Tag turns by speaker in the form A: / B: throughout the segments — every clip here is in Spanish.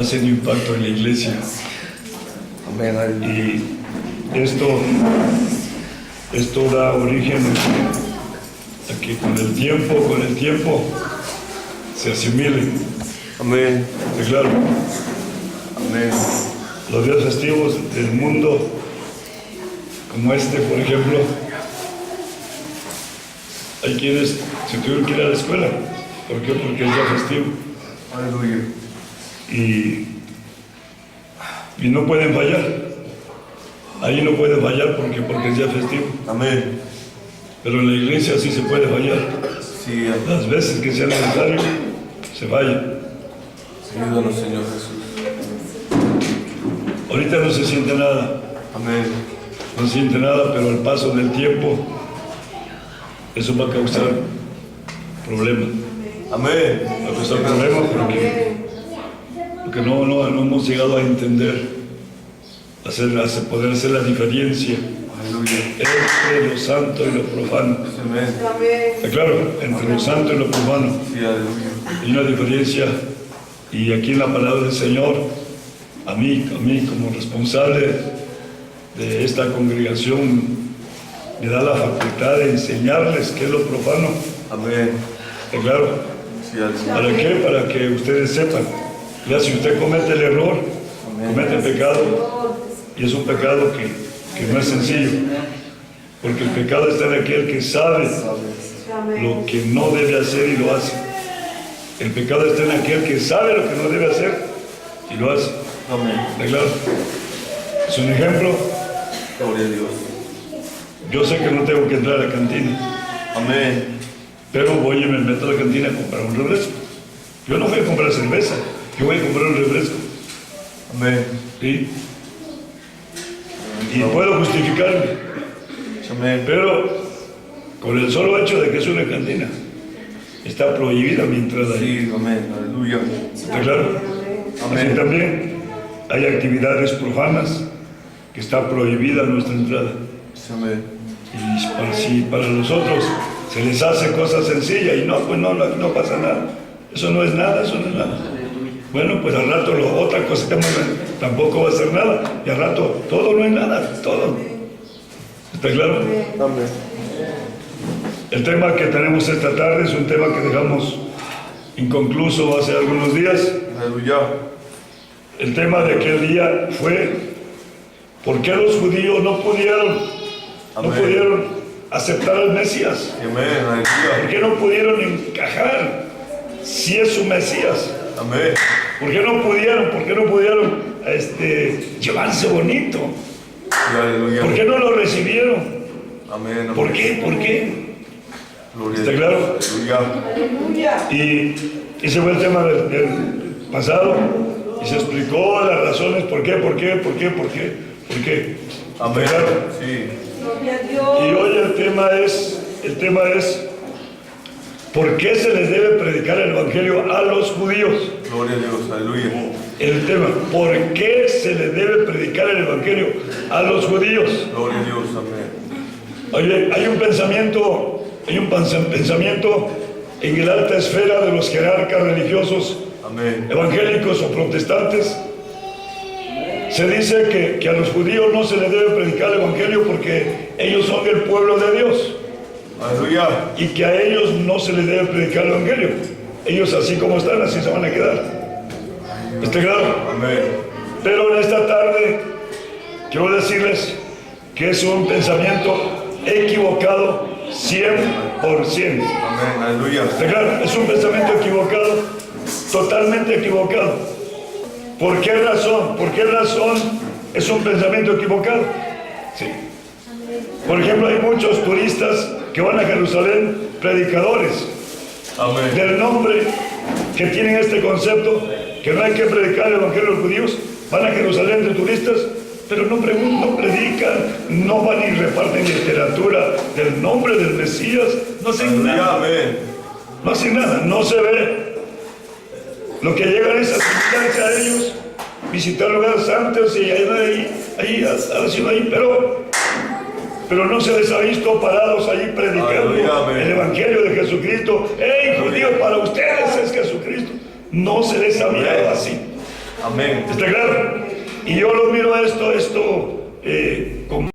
A: Hacen impacto en la iglesia.
B: Amén.
A: Y esto da origen a que con el tiempo se asimilen.
B: Amén.
A: Claro,
B: Amén.
A: los días festivos del mundo, como este, por ejemplo, hay quienes se tuvieron que ir a la escuela. ¿Por qué? Porque es día festivo.
B: Aleluya.
A: Y no pueden fallar. Ahí no pueden fallar porque es día festivo.
B: Amén.
A: Pero en la iglesia sí se puede fallar.
B: Sí,
A: Las veces que sea necesario, se falla.
B: ayúdanos, Señor Jesús.
A: Ahorita no se siente nada.
B: Amén.
A: No se siente nada, pero al paso del tiempo, eso va a causar problemas.
B: Amén.
A: Va a causar problemas porque no hemos llegado a entender, poder hacer la diferencia
B: Aleluya.
A: entre lo santo y lo profano.
B: Amén.
A: Está claro, entre lo santo y lo profano
B: Sí, aleluya.
A: hay una diferencia, y aquí en la palabra del Señor, a mí como responsable de esta congregación, me da la facultad de enseñarles qué es lo profano.
B: Amén.
A: ¿Está claro?
B: Sí, aleluya.
A: ¿Para qué? Para que ustedes sepan. Ya si usted comete el error, comete el pecado, y es un pecado que no es sencillo, porque el pecado está en aquel que sabe lo que no debe hacer y lo hace. El pecado está en aquel que sabe lo que no debe hacer y lo hace.
B: Amén.
A: ¿Está claro? Es un ejemplo.
B: Gloria a Dios.
A: Yo sé que no tengo que entrar a la cantina,
B: Amén.
A: pero voy y me meto a la cantina a comprar un refresco. Yo no voy a comprar cerveza, yo voy a comprar un refresco.
B: Amén.
A: ¿Sí? Y puedo justificarme,
B: Amén.
A: pero con el solo hecho de que es una cantina, está prohibida mi entrada ahí.
B: Sí, amén. Aleluya.
A: ¿Está claro? Así
B: Amén.
A: también hay actividades profanas que está prohibida nuestra entrada.
B: Amén.
A: Y si para los otros se les hace cosas sencillas y pues no pasa nada. Eso no es nada. Bueno, pues al rato otra cosa tampoco va a ser nada. Y al rato todo no es nada, todo. ¿Está claro?
B: Amén.
A: El tema que tenemos esta tarde es un tema que dejamos inconcluso hace algunos días.
B: Aleluya.
A: El tema de aquel día fue ¿por qué los judíos no pudieron aceptar al Mesías?
B: Amén.
A: ¿Por
B: Aleluya.
A: qué no pudieron encajar si es su Mesías?
B: Amén.
A: ¿Por qué no pudieron llevarse bonito?
B: Sí, aleluya.
A: ¿Por qué no lo recibieron?
B: Amén.
A: ¿Por qué?
B: Gloria a
A: ¿Está
B: Dios.
A: claro?
B: Aleluya.
A: Y ese fue el tema del pasado, y se explicó las razones por qué.
B: Amén.
A: ¿Está claro?
B: Sí.
A: Y hoy el tema es ¿por qué se les debe predicar el evangelio a los judíos?
B: Gloria a Dios. Aleluya.
A: El tema, ¿por qué se les debe predicar el evangelio a los judíos?
B: Gloria a Dios. Amén.
A: Oye, hay un pensamiento en el alta esfera de los jerarcas religiosos,
B: Amén.
A: evangélicos o protestantes. Se dice que a los judíos no se les debe predicar el evangelio porque ellos son el pueblo de Dios,
B: Aleluya.
A: y que a ellos no se les debe predicar el evangelio. Ellos así como están, así se van a quedar. ¿Está claro?
B: Amén.
A: Pero en esta tarde quiero decirles que es un pensamiento equivocado 100%.
B: Amén. Aleluya.
A: ¿Está claro? Es un pensamiento equivocado, totalmente equivocado. ¿Por qué razón? ¿Por qué razón es un pensamiento equivocado? Sí. Por ejemplo, hay muchos turistas que van a Jerusalén, predicadores,
B: Amén.
A: del nombre, que tienen este concepto, que no hay que predicar el evangelio a los judíos. Van a Jerusalén de turistas, pero no predican, no van y reparten literatura del nombre del Mesías, no hacen nada.
B: Amén.
A: No hacen nada, no se ve. Lo que llegan es a visitarse a ellos, visitar lugares santos y ahí haciendo ahí, pero no se les ha visto parados ahí predicando
B: Aleluya,
A: el evangelio de Jesucristo. ¡Hey, judíos, para ustedes es Jesucristo! No se les ha mirado así.
B: Amén.
A: ¿Está claro? Y yo lo miro esto con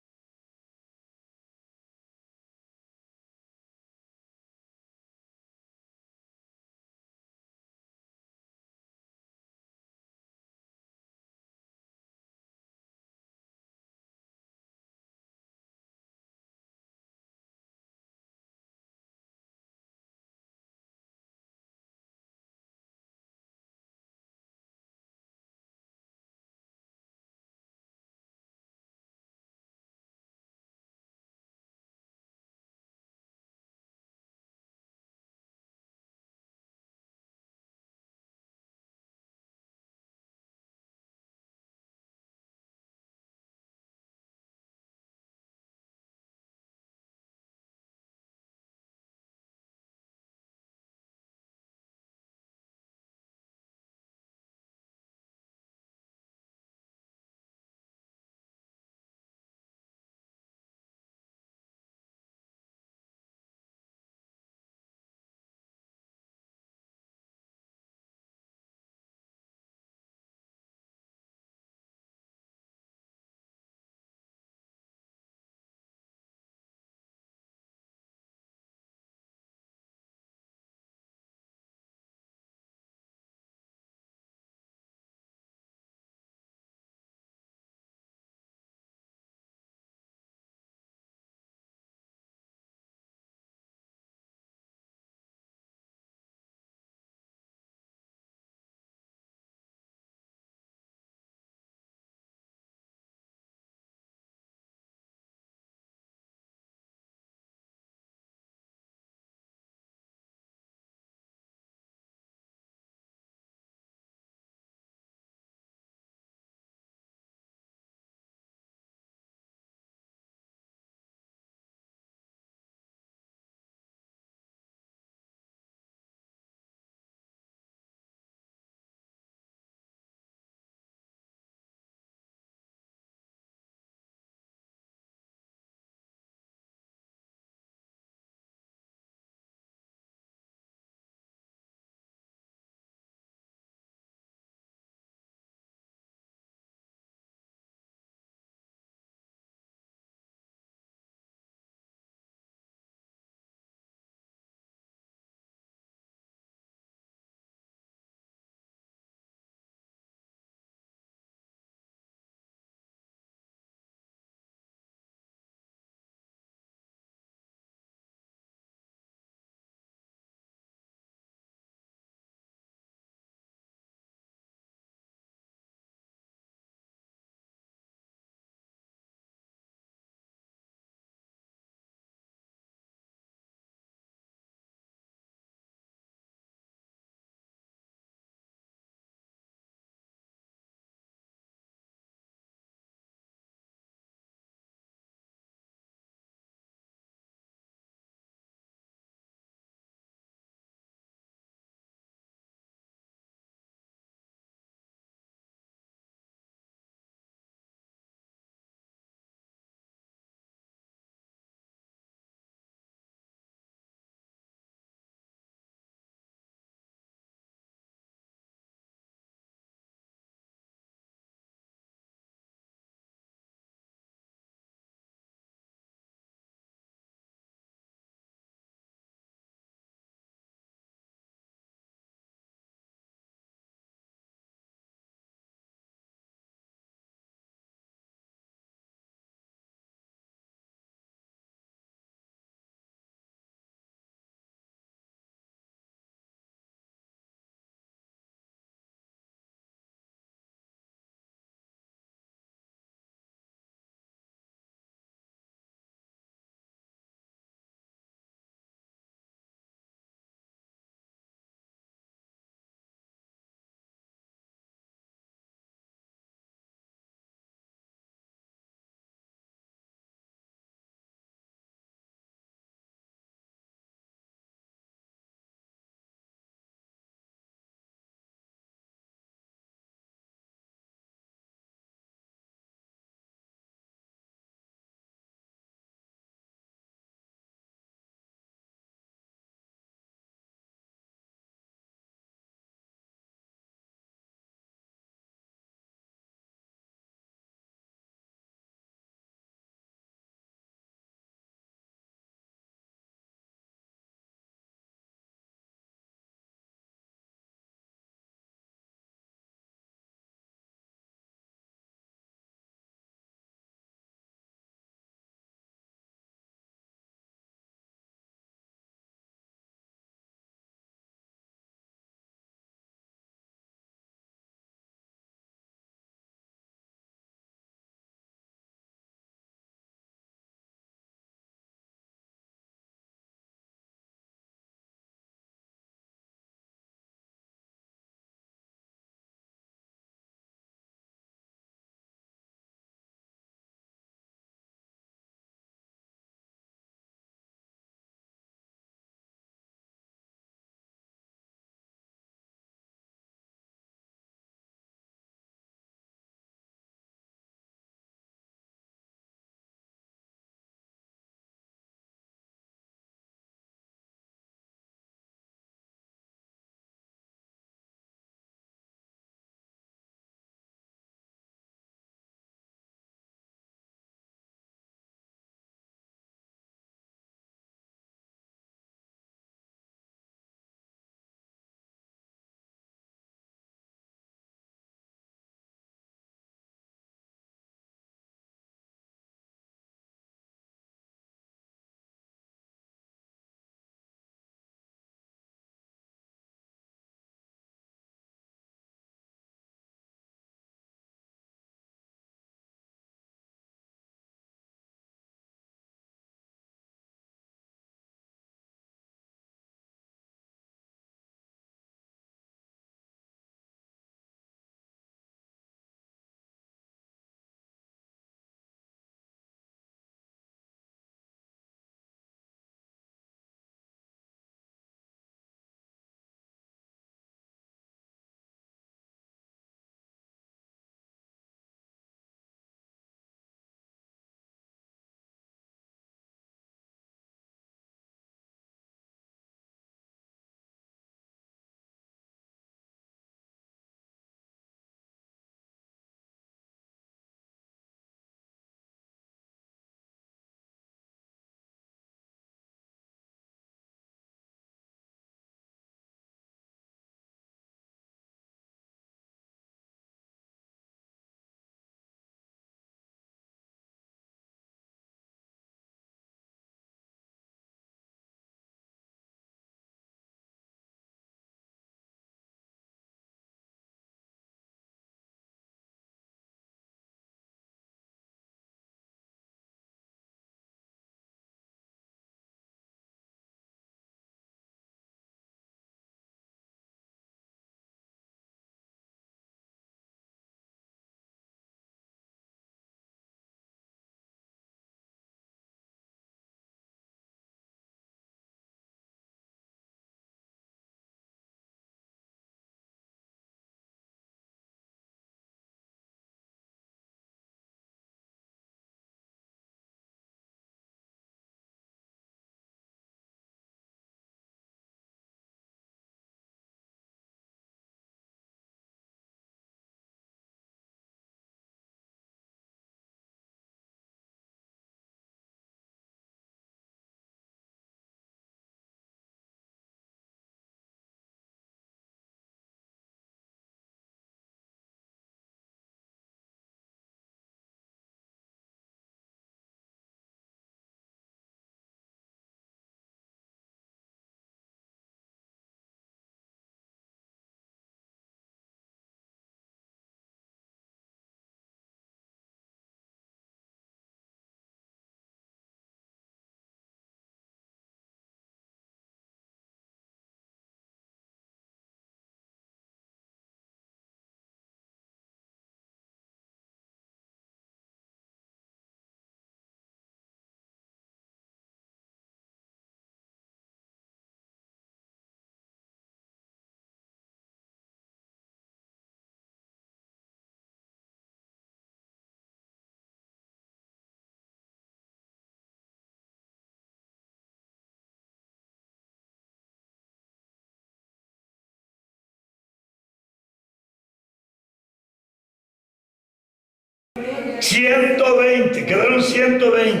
A: 120, quedaron 120.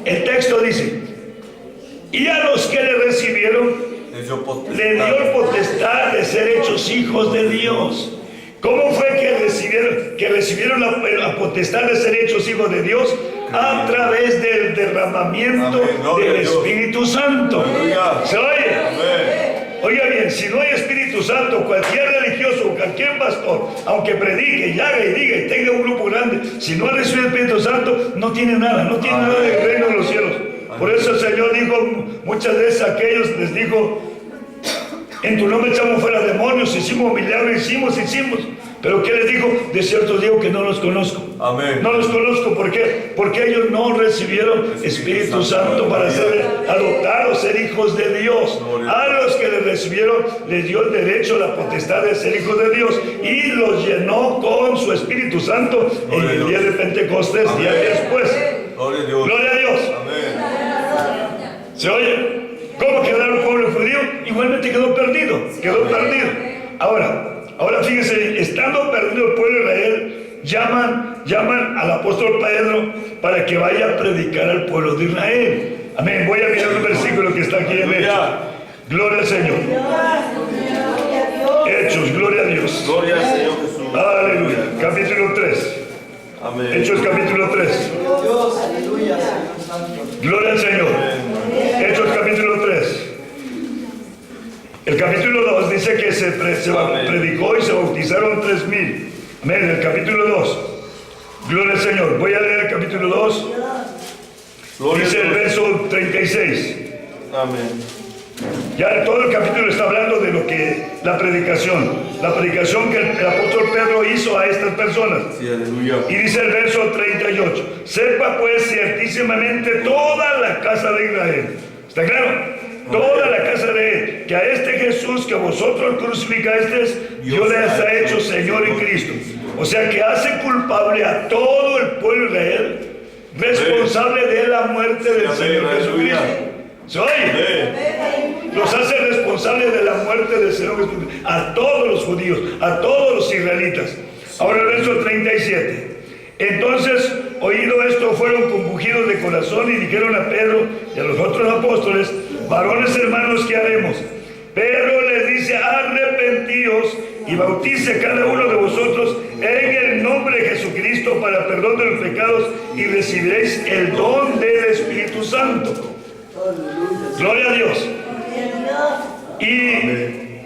A: El texto dice, y a los que le recibieron, le dio potestad de ser hechos hijos de Dios. ¿Cómo fue que recibieron la potestad de ser hechos hijos de Dios? A través del derramamiento del Espíritu Santo. ¿Se oye? Oiga bien, si no hay Espíritu Santo, cualquier religioso, cualquier pastor, aunque predique y haga y diga y tenga un grupo grande, si no ha recibido el Espíritu Santo, no tiene nada del reino de los cielos. Por eso el Señor dijo muchas veces a aquellos, les dijo, en tu nombre echamos fuera demonios, hicimos milagros, hicimos. Pero ¿qué les dijo? De cierto digo que no los conozco.
B: Amén.
A: No los conozco, ¿por qué? Porque ellos no recibieron Espíritu Santo para ser adoptados, ser hijos de Dios. A los que les recibieron les dio el derecho, la potestad de ser hijos de Dios y los llenó con su Espíritu Santo en el día de Pentecostés, día después. Gloria a Dios.
B: Amén.
A: ¿Se oye? ¿Cómo quedaron el pueblo judío? Igualmente quedó perdido. Ahora fíjense, estando perdido el pueblo de Israel, llaman al apóstol Pedro para que vaya a predicar al pueblo de Israel. Amén. Voy a mirar un versículo que está aquí en Hechos. Gloria al Señor. Hechos, gloria a Dios.
B: Gloria al Señor Jesús.
A: Aleluya. Capítulo 3.
B: Amén.
A: Hechos capítulo 3. Gloria al Señor. Hechos capítulo 3. El capítulo 2 dice que se predicó y se bautizaron 3,000. Amén. El capítulo 2. Gloria al Señor. Voy a leer el capítulo 2. Dice el verso 36.
B: Amén.
A: Ya todo el capítulo está hablando de lo que la predicación que el apóstol Pedro hizo a estas personas.
B: Sí, aleluya.
A: Y dice el verso 38, sepa pues ciertísimamente toda la casa de Israel. ¿Está claro? Toda la casa de él, que a este Jesús que vosotros crucificasteis, Dios les ha hecho Señor y Cristo. O sea que hace culpable a todo el pueblo de Israel, responsable de la muerte del Señor Jesucristo. ¿Se oye? Los hace responsables de la muerte del Señor Jesucristo, a todos los judíos, a todos los israelitas. Ahora el verso 37. Entonces, oído esto, fueron compungidos de corazón y dijeron a Pedro y a los otros apóstoles, varones hermanos, ¿qué haremos? Pedro les dice, arrepentíos y bautice cada uno de vosotros en el nombre de Jesucristo para perdón de los pecados y recibiréis el don del Espíritu Santo. Gloria a Dios. Y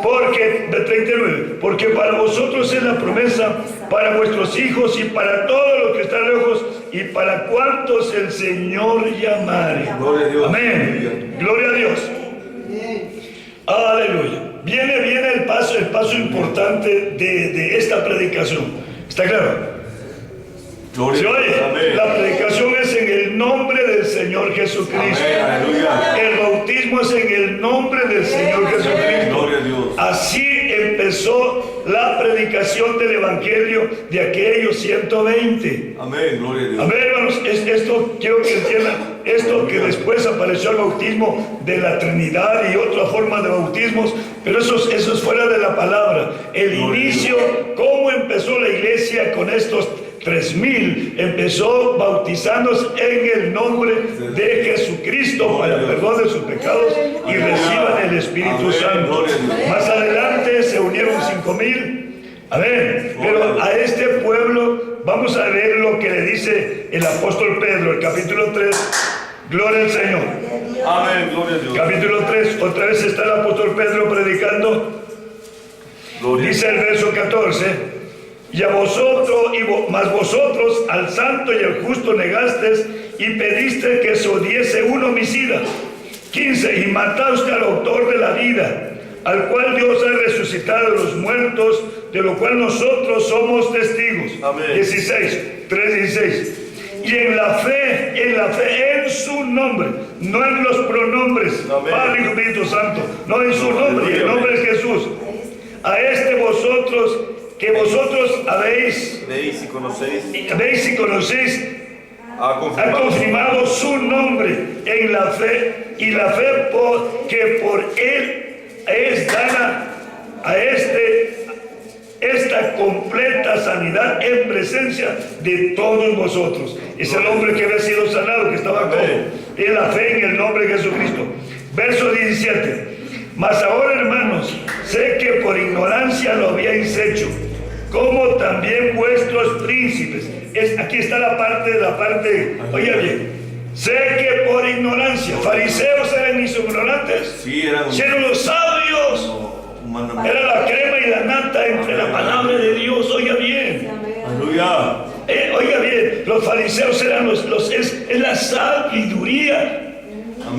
A: porque, de 39, porque para vosotros es la promesa, para vuestros hijos y para todos los que están lejos y para cuantos el Señor llamare. Amén. Gloria a Dios. Aleluya. Viene el paso importante de esta predicación. ¿Está claro? ¿Se oye? La predicación es en el nombre del Señor Jesucristo. El bautismo es en el nombre del Señor Jesucristo. Así empezó la predicación del Evangelio de aquellos 120.
B: Amén, gloria a Dios.
A: Amén, hermanos, esto quiero que entiendan, esto que después apareció el bautismo de la Trinidad y otra forma de bautismos, pero eso es fuera de la palabra. El inicio, cómo empezó la iglesia con estos 3,000, empezó bautizándose en el nombre de Jesucristo para el perdón de sus pecados y reciban el Espíritu Santo. Más adelante se unieron 5,000. Amén. Pero a este pueblo vamos a ver lo que le dice el apóstol Pedro, el capítulo 3. Gloria al Señor.
B: Amén, gloria a Dios.
A: Capítulo 3, otra vez está el apóstol Pedro predicando. Dice el verso 14. Y a vosotros, mas vosotros al santo y al justo negasteis y pediste que se odiese un homicida. 15. Y mataste al autor de la vida, al cual Dios ha resucitado de los muertos, de lo cual nosotros somos testigos.
B: Amén.
A: 3:16. Y en la fe en su nombre, no en los pronombres, Padre y Espíritu Santo, no en su nombre, y el nombre es Jesús. A este vosotros, que vosotros habéis y conocéis, ha confirmado su nombre en la fe, y la fe que por él es dada a esta esta completa sanidad en presencia de todos vosotros. Es el hombre que había sido sanado, que estaba cojo, en la fe en el nombre de Jesucristo. Verso 17. Mas ahora, hermanos, sé que por ignorancia lo habíais hecho, como también vuestros príncipes. Aquí está la parte, oiga bien, sé que por ignorancia, fariseos eran ignorantes,
B: Sí, eran
A: los sabios, era la crema y la nata entre la palabra de Dios, oiga bien.
B: Aleluya.
A: Oiga bien, los fariseos eran es la sabiduría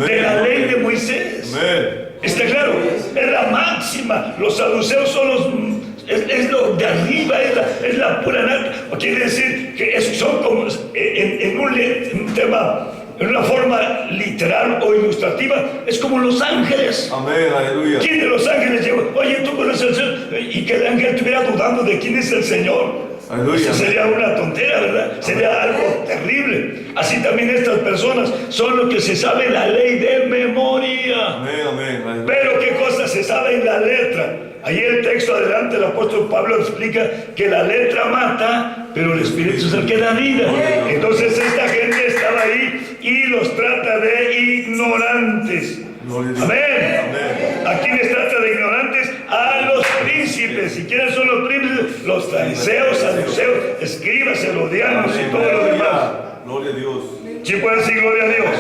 A: de la ley de Moisés.
B: Amén.
A: ¿Está claro? Es la máxima. Los saduceos son es lo de arriba, es la pura nata. Quiere decir que son como en un tema, en una forma literal o ilustrativa, es como los ángeles.
B: Amén, aleluya.
A: ¿Quién de los ángeles llegó? Oye, tú conoces al Señor, y que el ángel estuviera dudando de quién es el Señor.
B: Aleluya.
A: Eso sería una tontera, ¿verdad? Sería algo terrible. Así también estas personas son los que se saben la ley de memoria.
B: Amén, amén, aleluya.
A: Pero qué cosa se sabe en la letra. Ahí el texto adelante, el apóstol Pablo explica que la letra mata, pero el Espíritu es el que da vida. Entonces esta gente estaba ahí y los trata de ignorantes. Amén. ¿A quiénes trata de ignorantes? A los príncipes. ¿Y quiénes son los príncipes? Los fariseos, saduceos, escribas, herodianos y todo lo demás.
B: Gloria a Dios.
A: ¿Sí pueden decir gloria a Dios?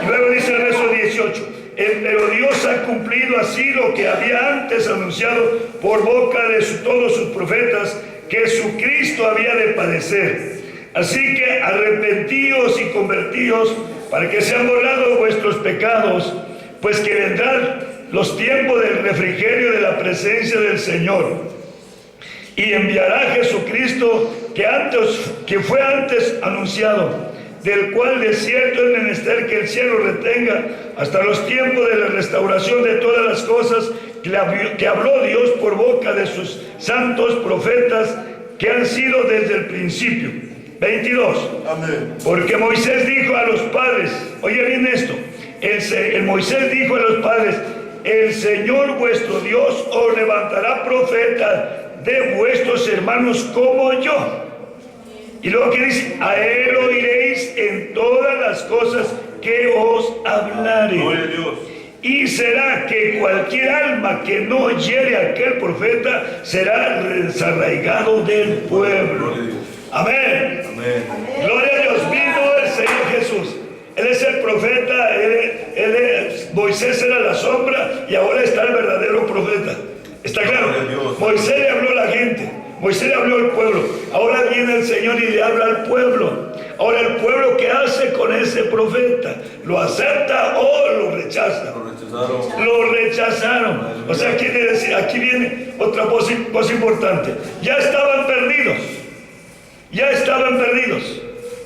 A: Y luego dice el verso 18. Pero Dios ha cumplido así lo que había antes anunciado por boca de todos sus profetas, que su Cristo había de padecer. Así que arrepentíos y convertíos para que sean borrados vuestros pecados, pues que vendrán los tiempos del refrigerio de la presencia del Señor. Y enviará Jesucristo que fue antes anunciado, del cual de cierto es menester que el cielo retenga hasta los tiempos de la restauración de todas las cosas que habló Dios por boca de sus santos profetas que han sido desde el principio. 22.
B: Amén.
A: Porque Moisés dijo a los padres, oye bien esto, el Moisés dijo a los padres, el Señor vuestro Dios os levantará profeta de vuestros hermanos como yo. Y luego que dice, a él oiréis en todas las cosas que os hablare.
B: Gloria a Dios.
A: Y será que cualquier alma que no oyere a aquel profeta será desarraigado del pueblo. Amén.
B: Amén.
A: Gloria a Dios. Vino el Señor Jesús. Él es el profeta. Moisés era la sombra y ahora está el verdadero profeta. ¿Está claro? Moisés le habló a la gente. Moisés le habló al pueblo. Ahora viene el Señor y le habla al pueblo. Ahora el pueblo, ¿qué hace con ese profeta? ¿Lo acepta o lo rechaza?
B: Lo rechazaron.
A: Lo rechazaron. O sea, quiere decir, aquí viene otra cosa importante. Ya estaban perdidos. Ya estaban perdidos.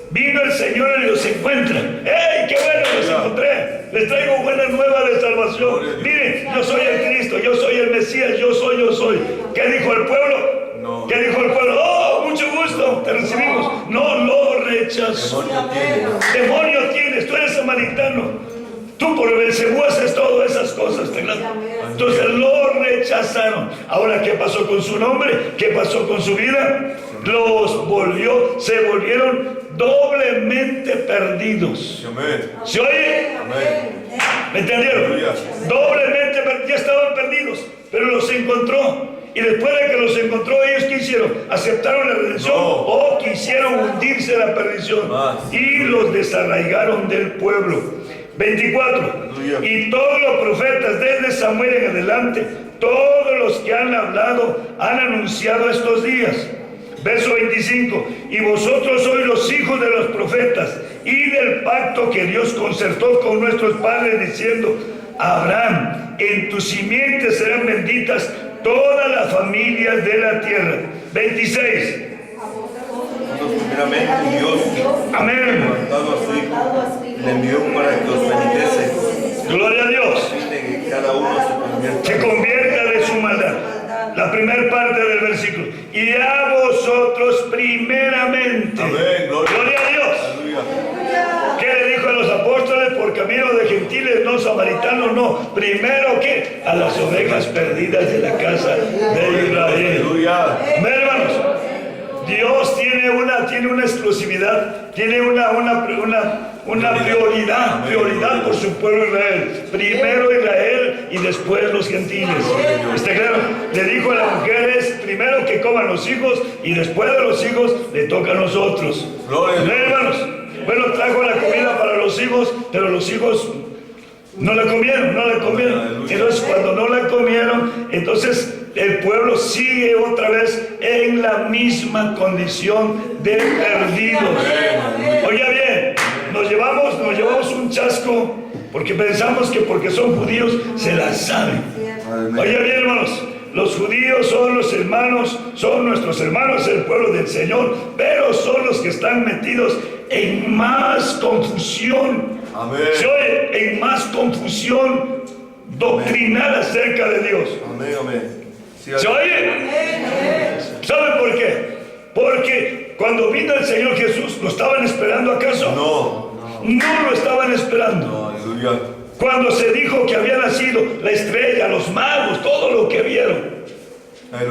A: Vino el Señor y los encuentra. ¡Ey, qué bueno los encontré! Les traigo buenas nuevas de salvación. Miren, yo soy el Cristo, yo soy el Mesías, yo soy. ¿Qué dijo el pueblo?
B: No.
A: ¿Qué dijo el pueblo? ¡Oh, mucho gusto! Te recibimos. No lo rechazó. Demonio tienes, tú eres samaritano. Tú por Belcebú haces todas esas cosas. Entonces lo rechazaron. Ahora, ¿qué pasó con su nombre? ¿Qué pasó con su vida? Se volvieron doblemente perdidos.
B: Amén.
A: ¿Se oye?
B: Amén.
A: ¿Me entendieron? Doblemente perdidos. Ya estaban perdidos, pero los encontró. Y después de que los encontró, ¿ellos qué hicieron? ¿Aceptaron la redención? ¿O quisieron hundirse en la perdición? Y los desarraigaron del pueblo. 24. Y todos los profetas desde Samuel en adelante, todos los que han hablado, han anunciado estos días. Verso 25. Y vosotros sois los hijos de los profetas y del pacto que Dios concertó con nuestros padres, diciendo, Abraham, en tu simiente serán benditas todas las familias de la tierra. 26.
B: Primeramente Dios,
A: Amén.
B: levantado a su Hijo, le envió para que os bendijese.
A: Gloria a Dios.
B: Que cada uno
A: Se convierta de su maldad. La primera parte del versículo. Y a vosotros primeramente.
B: Amén.
A: Gloria a Dios.
B: Aleluya.
A: ¿Qué le dijo a los apóstoles? Por camino de gentiles, no samaritanos, no. Primero, ¿qué? A las ovejas perdidas de la casa de Israel.
B: Aleluya.
A: Amén, hermanos. Dios tiene una exclusividad, tiene una prioridad por su pueblo Israel. Primero Israel y después los gentiles. ¿Está claro? Le dijo a las mujeres, primero que coman los hijos y después de los hijos le toca a nosotros. Amén, hermanos. Bueno, trajo la comida para los hijos, pero los hijos no la comieron. Entonces, cuando no la comieron, entonces el pueblo sigue otra vez en la misma condición de perdidos. Oiga bien, nos llevamos un chasco porque pensamos que porque son judíos se la saben. Oiga bien, hermanos, los judíos son los hermanos, son nuestros hermanos, el pueblo del Señor, pero son los que están metidos en más confusión. Se oye, en más confusión doctrinal acerca de Dios. ¿Se oye? ¿Saben por qué? Porque cuando vino el Señor Jesús, ¿lo estaban esperando acaso? No lo estaban esperando. Cuando se dijo que había nacido la estrella, los magos, todo lo que vieron,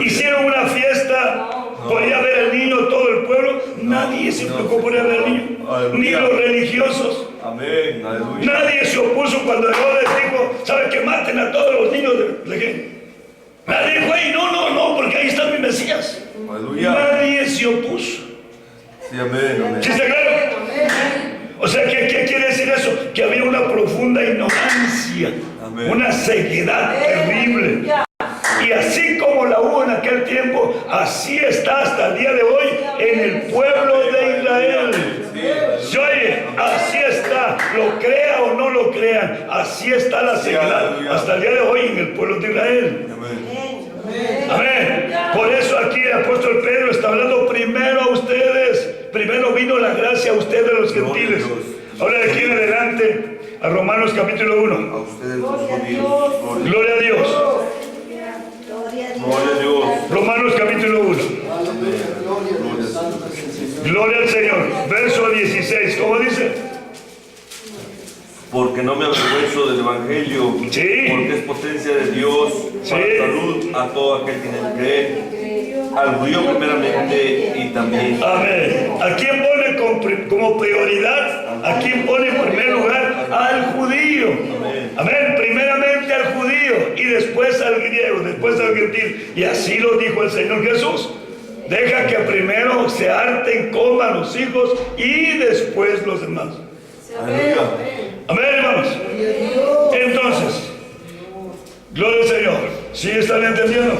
A: hicieron una fiesta, podía ver el niño todo el pueblo, nadie se preocupó por ver al niño, ni los religiosos. Nadie se opuso cuando Herodes dijo, ¿sabe que maten a todos los niños de qué? Nadie dijo, no, porque ahí está mi Mesías. Nadie se opuso. ¿Sí está claro? O sea, ¿qué quiere decir eso? Que había una profunda ignorancia, una ceguedad terrible. Y así como la hubo en aquel tiempo, así está hasta el día de hoy en el pueblo de Israel. ¿Se oye? Así está, lo crea o no lo crean, así está la ceguedad hasta el día de hoy en el pueblo de Israel. Amén. Por eso aquí el apóstol Pedro está hablando primero a ustedes. Primero vino la gracia a ustedes los gentiles. Ahora de aquí en adelante a Romanos capítulo 1.
B: A ustedes los judíos.
A: Gloria a Dios.
B: Gloria a Dios.
A: Romanos capítulo 1. Gloria al Señor. Verso 16. ¿Cómo dice?
B: Porque no me avergüenzo del Evangelio, porque es potencia de Dios para salud a todo aquel que en él cree, al judío primeramente y también.
A: Amén. ¿A quién pone como prioridad? ¿A quién pone en primer lugar? Al judío. Amén. Primeramente al judío y después al griego, después al gentil. Y así lo dijo el Señor Jesús. Deja que primero se harten, coman los hijos y después los demás. Amén, hermanos. Entonces, gloria al Señor. ¿Sí están entendiendo?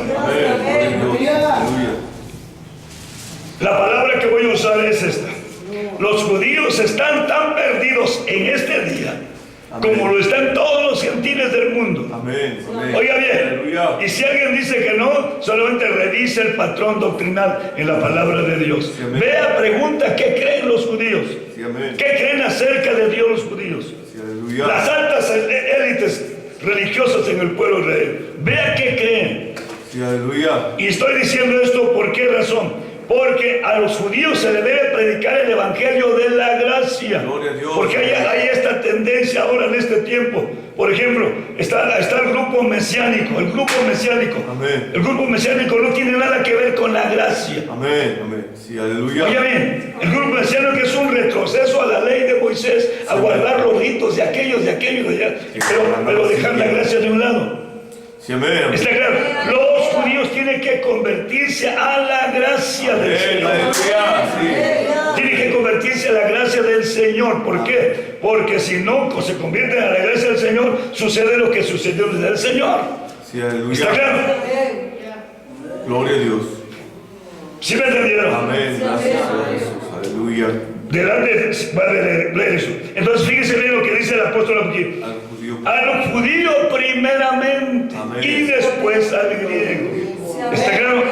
A: La palabra que voy a usar es esta. Los judíos están tan perdidos en este día como lo están todos los gentiles del mundo. Oiga bien, y si alguien dice que no, solamente revise el patrón doctrinal en la palabra de Dios. Vea, pregunta, ¿qué creen los judíos? ¿Qué creen acerca de Dios los judíos? Las altas élites religiosas en el pueblo de Israel. Vea qué creen. Y estoy diciendo esto, ¿por qué razón? Porque a los judíos se les debe predicar el evangelio de la gracia. Porque hay esta tendencia ahora en este tiempo. Por ejemplo, está el grupo mesiánico. El grupo mesiánico no tiene nada que ver con la gracia. Oye bien, el grupo mesiánico es un retroceso a la ley de Moisés, a guardar los ritos de aquellos, de allá, pero dejar la gracia de un lado. ¿Está claro? Los judíos tienen que convertirse a la gracia del Señor. Tienen que convertirse a la gracia del Señor. ¿Por qué? Porque si no se convierten a la gracia del Señor, sucede lo que sucedió desde el Señor. ¿Está claro?
B: Gloria a Dios.
A: ¿Sí me entendieron?
B: Amén. Gracias a Jesús. Aleluya.
A: Delante va a leer eso. Entonces fíjense bien lo que dice el apóstol aquí. Al judío primeramente y después al griego. ¿Está claro?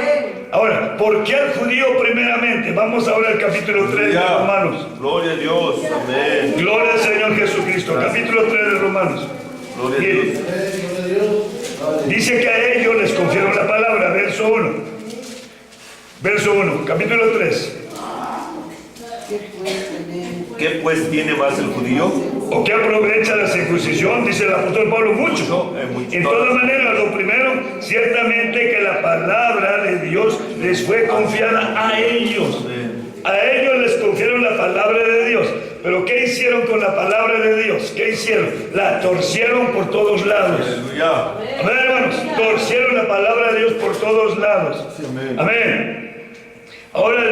A: Ahora, ¿por qué al judío primeramente? Vamos ahora al capítulo 3 de Romanos.
B: Gloria a Dios. Amén.
A: Gloria al Señor Jesucristo. Capítulo 3 de Romanos.
B: Gloria a Dios.
A: Dice que a ellos les confieron la palabra. Verso 1. Verso 1. Capítulo 3.
B: ¿Qué pues tiene más el judío?
A: ¿O qué aprovecha la circuncisión? Dice el apóstol Pablo, mucho. En toda manera, lo primero, ciertamente que la palabra de Dios les fue confiada a ellos. A ellos les confiaron la palabra de Dios. Pero ¿qué hicieron con la palabra de Dios? ¿Qué hicieron? La torcieron por todos lados. Amén, hermanos. Torcieron la palabra de Dios por todos lados. Amén. Ahora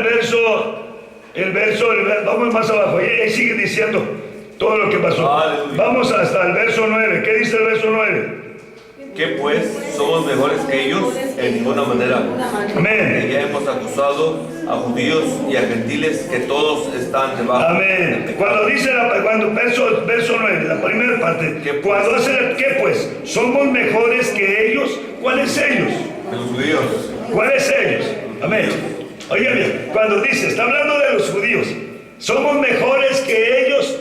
A: vamos más abajo. Ahí sigue diciendo todo lo que pasó. Vamos hasta el verso 9. ¿Qué dice el verso 9?
B: ¿Qué pues? ¿Somos mejores que ellos? En ninguna manera.
A: Amén.
B: Ya hemos acusado a judíos y a gentiles que todos están debajo.
A: Amén. Cuando dice verso 9, la primera parte, cuando hace ¿qué pues? ¿Somos mejores que ellos? ¿Cuáles ellos?
B: Los judíos.
A: ¿Cuáles ellos? Amén. Oiga bien, cuando dice, está hablando de los judíos, somos mejores que ellos,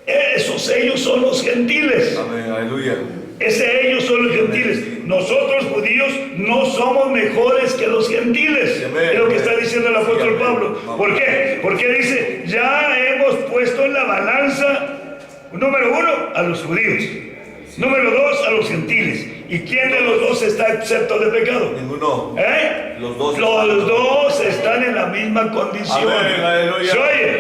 A: esos ellos son los gentiles.
B: Amén, aleluya.
A: Ellos son los gentiles. Nosotros judíos no somos mejores que los gentiles. Es lo que está diciendo el apóstol Pablo. ¿Por qué? Porque dice, ya hemos puesto en la balanza, número 1, a los judíos. Número 2, a los gentiles. ¿Y quién de los dos está exento de pecado?
B: Ninguno.
A: Los dos están en la misma condición.
B: Amén, aleluya.
A: ¿Se oye?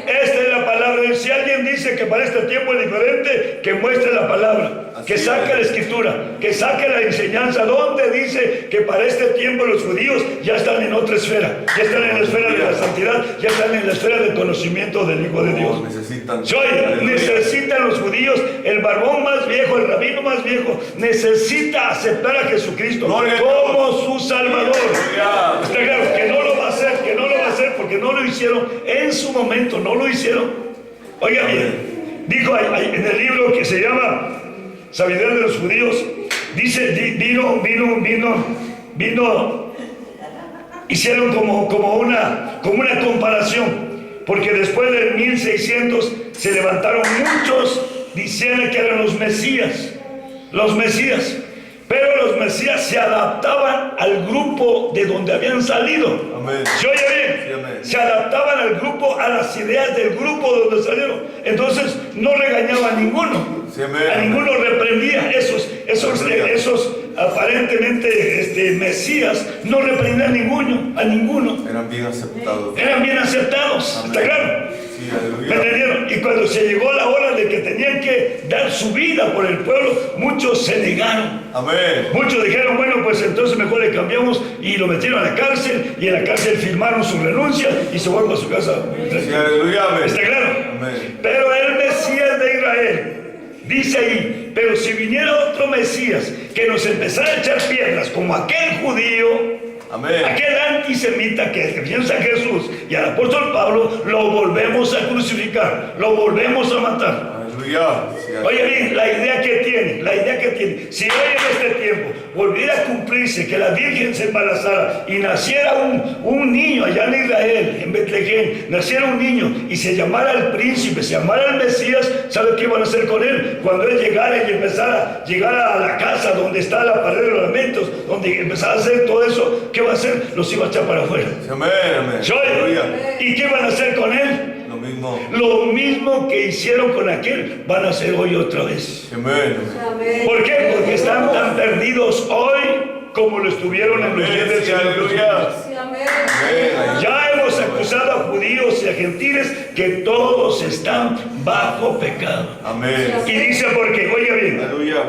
A: Esta es la palabra. Si alguien dice que para este tiempo es diferente, que muestre la palabra. Que saque la escritura, que saque la enseñanza. ¿Dónde dice que para este tiempo los judíos ya están en otra esfera? Ya están en la esfera de la santidad, ya están en la esfera del conocimiento del Hijo de Dios. Necesitan los judíos, el barbón más viejo, el rabino más viejo, necesita aceptar a Jesucristo como su Salvador. Está claro que no lo va a hacer, porque no lo hicieron en su momento, no lo hicieron. Oiga bien, dijo en el libro que se llama Sabiduría de los Judíos, dice, hicieron como una comparación, porque después del 1600 se levantaron muchos diciendo que eran los Mesías, pero los Mesías se adaptaban al grupo de donde habían salido.
B: Amén.
A: ¿Se oye bien?
B: Sí, amén.
A: Se adaptaban al grupo, a las ideas del grupo de donde salieron. Entonces no regañaban a ninguno.
B: Sí, amén.
A: A ninguno reprendía. Esos aparentemente Mesías no reprendían a ninguno.
B: Eran bien aceptados.
A: Amén. ¿Está claro?
B: Sí, aleluya.
A: ¿Me entendieron? Y cuando se llegó la hora de que tenían que dar su vida por el pueblo, muchos se negaron.
B: Amén.
A: Muchos dijeron, bueno, pues entonces mejor le cambiamos, y lo metieron a la cárcel, y en la cárcel firmaron su renuncia y se vuelven a su casa.
B: Sí, aleluya. Amén.
A: ¿Está claro?
B: Amén.
A: Pero el Mesías de Israel, dice ahí, pero si viniera otro Mesías que nos empezara a echar piedras como aquel judío,
B: Amén.
A: aquel antisemita que piensa a Jesús y al apóstol Pablo, lo volvemos a crucificar, lo volvemos a matar.
B: Aleluya. Sí,
A: Oye bien, la idea que tiene, si hoy en este tiempo volviera a cumplirse que la Virgen se embarazara y naciera un niño allá en Israel, en Betlehem, naciera un niño y se llamara el príncipe, se llamara el Mesías, ¿sabe qué iban a hacer con él? Cuando él llegara y empezara a llegar a la casa donde está la pared de los lamentos, donde empezara a hacer todo eso, ¿qué va a hacer? Los iba a echar para afuera.
B: amén. Amén.
A: Aleluya. ¿Y qué van a hacer con él? Lo mismo que hicieron con aquel, van a hacer hoy otra vez.
B: Amén.
A: ¿Por qué? Porque están tan perdidos hoy como lo estuvieron en los días del Señor.
B: Aleluya.
A: Ya hemos acusado a judíos y a gentiles que todos están bajo pecado.
B: Amén.
A: Y dice porque, oiga bien,
B: Aleluya.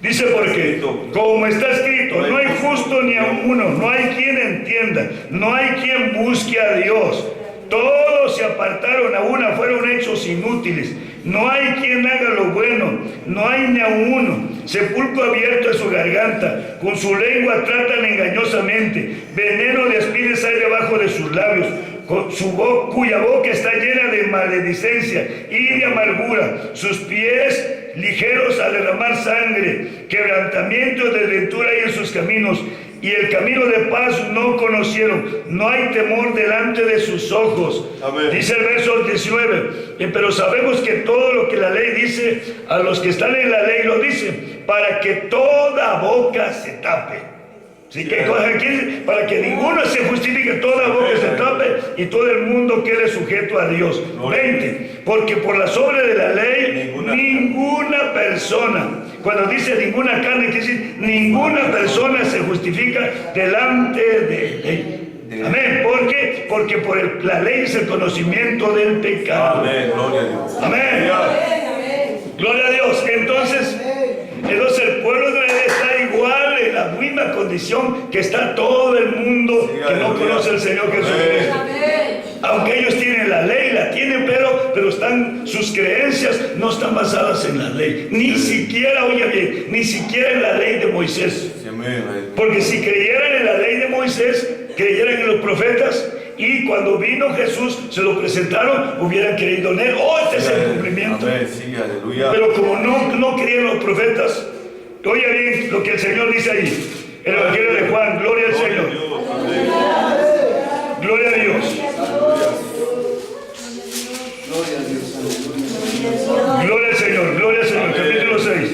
A: dice porque, como está escrito, no hay justo ni a uno, no hay quien entienda, no hay quien busque a Dios. Todos se apartaron, a una fueron hechos inútiles. No hay quien haga lo bueno, no hay ni a uno. Sepulcro abierto es su garganta, con su lengua tratan engañosamente. Veneno de espinas hay debajo de sus labios, cuya boca está llena de maledicencia y de amargura. Sus pies ligeros a derramar sangre, quebrantamiento de desventura hay en sus caminos, y el camino de paz no conocieron. No hay temor delante de sus ojos. Amén. Dice el verso 19, pero sabemos que todo lo que la ley dice, a los que están en la ley lo dice, para que toda boca se tape. ¿Sí? ¿Qué cosa quiere? Para que ninguno se justifique, toda boca se tape y todo el mundo quede sujeto a Dios. 20. Porque por las obras de la ley, ninguna persona, cuando dice ninguna carne, quiere decir ninguna persona se justifica delante de ley. Amén. ¿Por qué? Porque por la ley es el conocimiento del pecado.
B: Amén. Gloria a Dios.
A: Amén. Gloria a Dios. Entonces el pueblo de Israel está igual en la misma condición que está todo el mundo que no conoce al Señor Jesucristo. Aunque ellos tienen la ley, la tienen, pero sus creencias no están basadas en la ley. Ni siquiera, oye bien, ni siquiera en la ley de Moisés. Porque si creyeran en la ley de Moisés, creyeran en los profetas, y cuando vino Jesús, se lo presentaron, hubieran creído en él. ¡Oh, este es el cumplimiento!
B: Amén, sí, aleluya.
A: Pero como no creían los profetas, oye bien lo que el Señor dice ahí, el Evangelio de Juan. Gloria al Señor. Gloria a Dios. Gloria al Señor, gloria al Señor. Capítulo 6.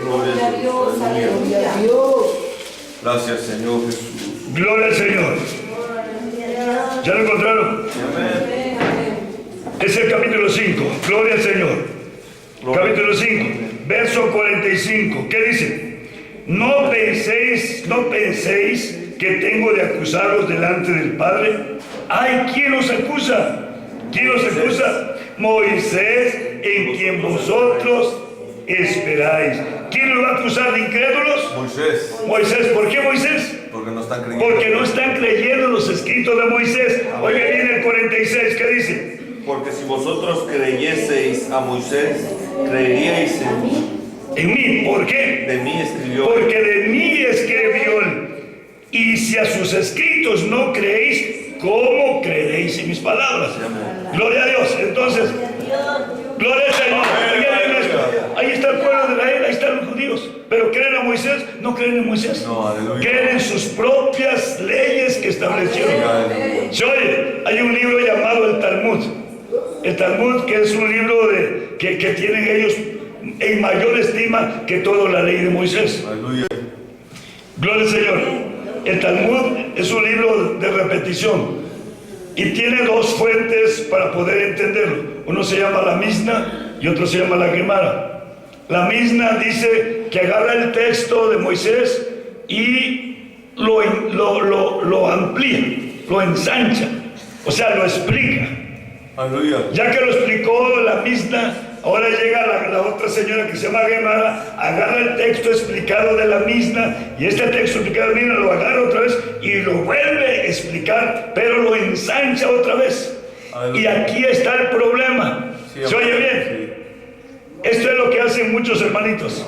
B: Gloria a Dios. Gracias, Señor Jesús.
A: Gloria al Señor. ¿Ya lo encontraron? Es el capítulo 5. Gloria al Señor. Capítulo 5, verso 45. ¿Qué dice? No penséis que tengo de acusaros delante del Padre. ¡Ay! ¿Quién os acusa? ¿Quién os acusa? Moisés, en quien vosotros esperáis. ¿Quién lo va a acusar de incrédulos?
B: Moisés.
A: Moisés. ¿Por qué Moisés?
B: Porque no están creyendo.
A: Porque no están creyendo los escritos de Moisés. Oiga bien el 46, ¿qué dice?
B: Porque si vosotros creyeseis a Moisés, creeríais en mí.
A: En mí. ¿Por qué?
B: De mí escribió.
A: Porque de mí escribió él. Y si a sus escritos no creéis, ¿cómo creeréis en mis palabras? Gloria a Dios. Entonces, gloria al Señor. Ahí está el pueblo de Israel, ahí están los judíos. Pero ¿creen a Moisés? No creen en Moisés.
B: No, aleluya.
A: Creen en sus propias leyes que establecieron. Se oye, hay un libro llamado el Talmud. El Talmud, que es un libro que tienen ellos en mayor estima que toda la ley de Moisés.
B: Aleluya.
A: Gloria al Señor. El Talmud es un libro de repetición y tiene dos fuentes para poder entenderlo. Uno se llama la Misna y otro se llama la Gemara. La Misna dice que agarra el texto de Moisés y lo amplía, lo ensancha, o sea, lo explica.
B: Aleluya.
A: Ya que lo explicó la Misna, ahora llega la otra señora que se llama Gemara, agarra el texto explicado de la Misna, y este texto explicado de la Misna lo agarra otra vez y lo vuelve a explicar, pero lo ensancha otra vez. Aleluya. Y aquí está el problema. Sí, ¿se oye bien? Sí. Esto es lo que hacen muchos hermanitos.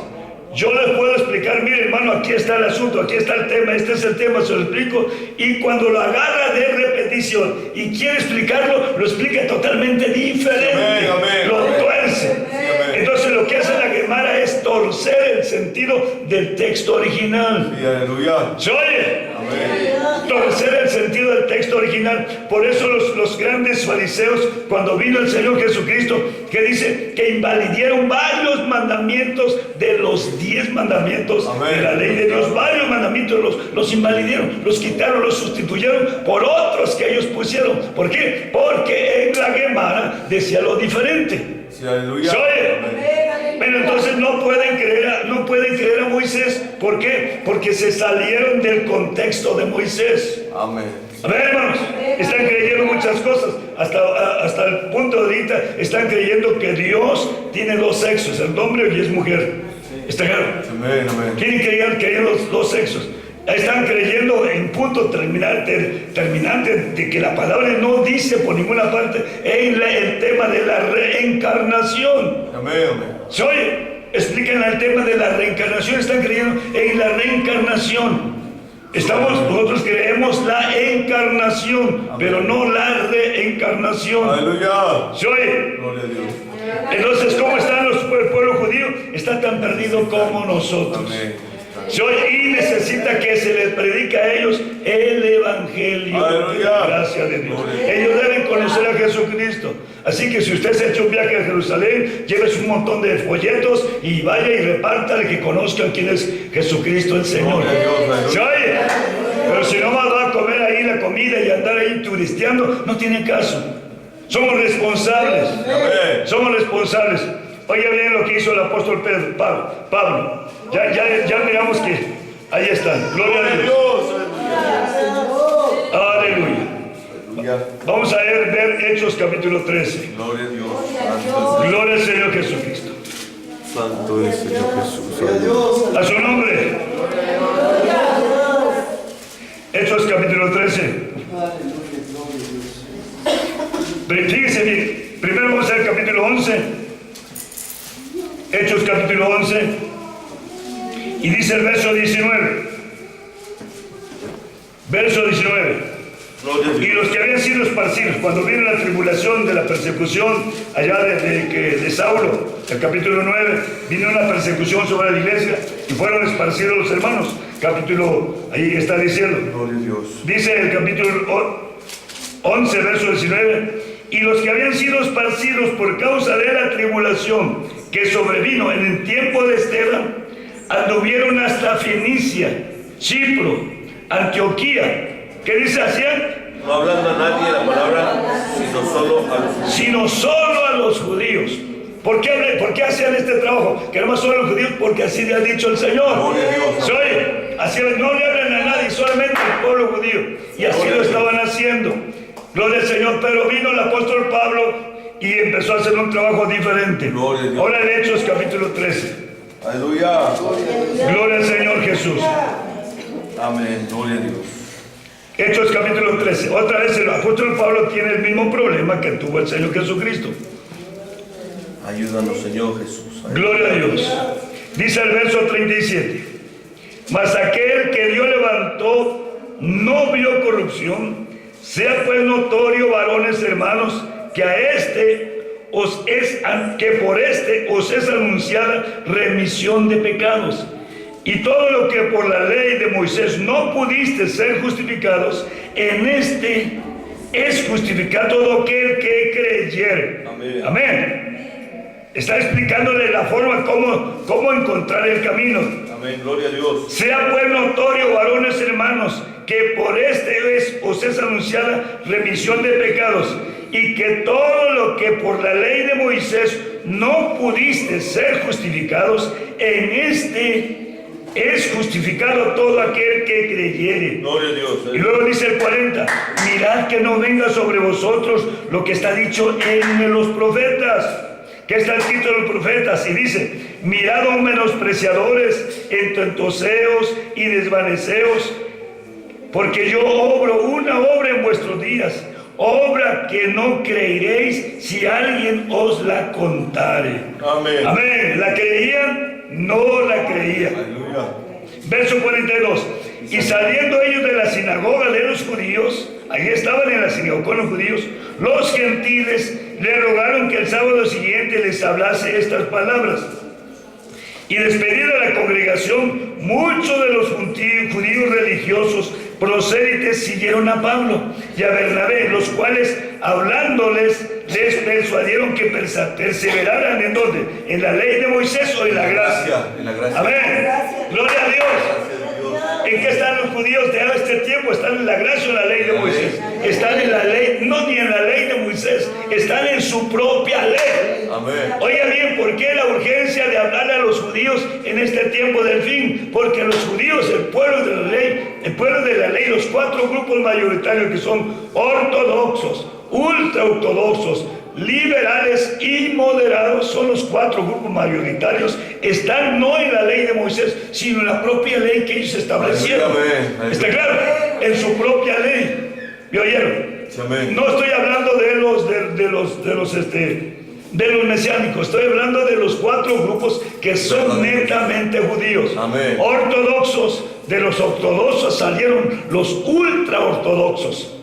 A: Yo les puedo explicar, mire hermano, aquí está el asunto, aquí está el tema, este es el tema, se lo explico, y cuando lo agarra de repetición y quiere explicarlo, lo explica totalmente diferente.
B: Amén, amén,
A: lo
B: amén.
A: tuerce.
B: Sí,
A: entonces lo que hace la Gemara es torcer el sentido del texto original.
B: Sí, aleluya.
A: ¿Se oye?
B: Amén.
A: Torcer el sentido del texto original. Por eso los grandes fariseos, cuando vino el Señor Jesucristo, que dice que invalidieron varios mandamientos de los 10 mandamientos. Amén. De la ley de Dios, varios mandamientos los invalidieron, los quitaron, los sustituyeron por otros que ellos pusieron. ¿Por qué? Porque en la Gemara decía lo diferente.
B: Sí, aleluya.
A: ¿Se oye? Pero entonces no pueden creer a Moisés. ¿Por qué? Porque se salieron del contexto de Moisés.
B: Amén.
A: A ver, hermanos, están creyendo muchas cosas. Hasta el punto de ahorita están creyendo que Dios tiene dos sexos, el hombre y es mujer. ¿Está claro?
B: Amén, amén.
A: Quieren creer los dos sexos. Están creyendo en punto terminante de que la palabra no dice por ninguna parte en el tema de la reencarnación.
B: Amén, amén.
A: ¿Se oye? Explican el tema de la reencarnación. Están creyendo en la reencarnación. Nosotros creemos la encarnación, amén, pero no la reencarnación.
B: Aleluya.
A: ¿Se oye?
B: Gloria a Dios.
A: Entonces, ¿cómo están el pueblo judío? Está tan perdido como nosotros.
B: Amén.
A: Y necesita que se les predique a ellos el Evangelio de la gracia de Dios. Ellos deben conocer a Jesucristo. Así que si usted se ha hecho un viaje a Jerusalén, llévese un montón de folletos y vaya y repártale que conozcan quién es Jesucristo el Señor. ¿Se oye? Pero si no más va a comer ahí la comida y andar ahí turisteando, no tiene caso. Somos responsables. Somos responsables. Oiga bien lo que hizo el apóstol Pablo. Ya miramos que ahí están. Gloria a Dios. Aleluya. Vamos a ver Hechos capítulo 13.
B: Gloria a Dios.
A: Gloria al Señor Jesucristo.
B: Santo es el Señor Jesús.
A: A su nombre. Hechos capítulo 13. Fíjese bien. Primero vamos a ver el capítulo 11. Hechos capítulo 11. Y dice el verso 19. Verso 19. Y los que habían sido esparcidos, cuando vino la tribulación de la persecución allá de Saulo, el capítulo 9, vino una persecución sobre la iglesia y fueron esparcidos los hermanos. Capítulo, ahí está diciendo.
B: Gloria a Dios.
A: Dice el capítulo 11, verso 19. Y los que habían sido esparcidos por causa de la tribulación que sobrevino en el tiempo de Esteban, anduvieron hasta Fenicia, Chipro, Antioquía. ¿Qué dice? Hacían?
B: No hablando a nadie la palabra, sino solo a los judíos.
A: ¿Por qué hacían este trabajo? Que no más solo los judíos, porque así le ha dicho el Señor. Así no le hablan a nadie, solamente al pueblo judío. Y así lo estaban haciendo. Gloria al Señor. Pero vino el apóstol Pablo y empezó a hacer un trabajo diferente. Ahora en Hechos capítulo 13.
B: Aleluya.
A: Gloria al Señor Jesús.
B: Amén. Gloria a Dios.
A: Hechos capítulo 13. Otra vez el apóstol Pablo tiene el mismo problema que tuvo el Señor Jesucristo.
B: Ayúdanos, Señor Jesús.
A: Gloria a Dios. Dice el verso 37. Mas aquel que Dios levantó no vio corrupción. Sea pues notorio, varones hermanos, que por este os es anunciada remisión de pecados. Y todo lo que por la ley de Moisés no pudiste ser justificados, en este es justificado todo aquel que creyere.
B: Amén.
A: Amén. Está explicándole la forma cómo encontrar el camino.
B: Amén. Gloria a Dios.
A: Sea pues notorio, varones hermanos, que por este os es anunciada remisión de pecados, y que todo lo que por la ley de Moisés no pudiste ser justificados, en este es justificado todo aquel que creyere.
B: Gloria a Dios.
A: Y luego dice el 40, mirad que no venga sobre vosotros lo que está dicho en los profetas. ¿Qué está escrito en los profetas? Y dice, mirad, oh menospreciadores, ententoseos y desvaneceos, porque yo obro una obra en vuestros días, obra que no creeréis si alguien os la contare.
B: Amén.
A: Amén. ¿La creían? No la creían.
B: Aleluya.
A: Verso 42. Y saliendo ellos de la sinagoga de los judíos, ahí estaban en la sinagoga con los judíos, los gentiles le rogaron que el sábado siguiente les hablase estas palabras. Y despedida la congregación, muchos de los judíos religiosos procélites siguieron a Pablo y a Bernabé, los cuales hablándoles les persuadieron que perseveraran en donde, en la ley de Moisés o en la gracia.
B: En la gracia.
A: Amén. Gloria a Dios. ¿En qué están los judíos de este tiempo? Están en la gracia o en la ley de Moisés. Están en la ley, no ni en la ley de Moisés, están en su propia ley.
B: Amén.
A: Oiga bien, ¿por qué la urgencia de hablarle a los judíos en este tiempo del fin? Porque los judíos, el pueblo de la ley, los cuatro grupos mayoritarios que son ortodoxos, ultraortodoxos, liberales y moderados, son los cuatro grupos mayoritarios, están no en la ley de Moisés, sino en la propia ley que ellos establecieron.
B: Amén.
A: ¿Está claro? En su propia ley. ¿Me oyeron?
B: Amén.
A: No estoy hablando de los mesiánicos, estoy hablando de los cuatro grupos que son netamente judíos.
B: Amén.
A: Ortodoxos, de los ortodoxos salieron los ultraortodoxos.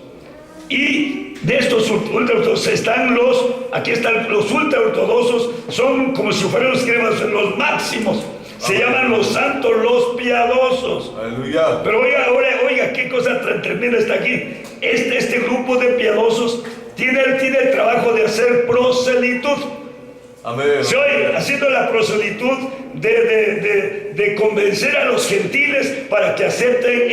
A: Y de estos ultraortodoxos están aquí están los ultraortodoxos, son como si fueran los máximos. Se llaman los santos, los piadosos.
B: Aleluya.
A: Pero oiga, qué cosa tan tremenda está aquí. Este grupo de piadosos tiene el trabajo de hacer proselitud.
B: Amén.
A: Se oye, haciendo la proselitud de convencer a los gentiles para que acepten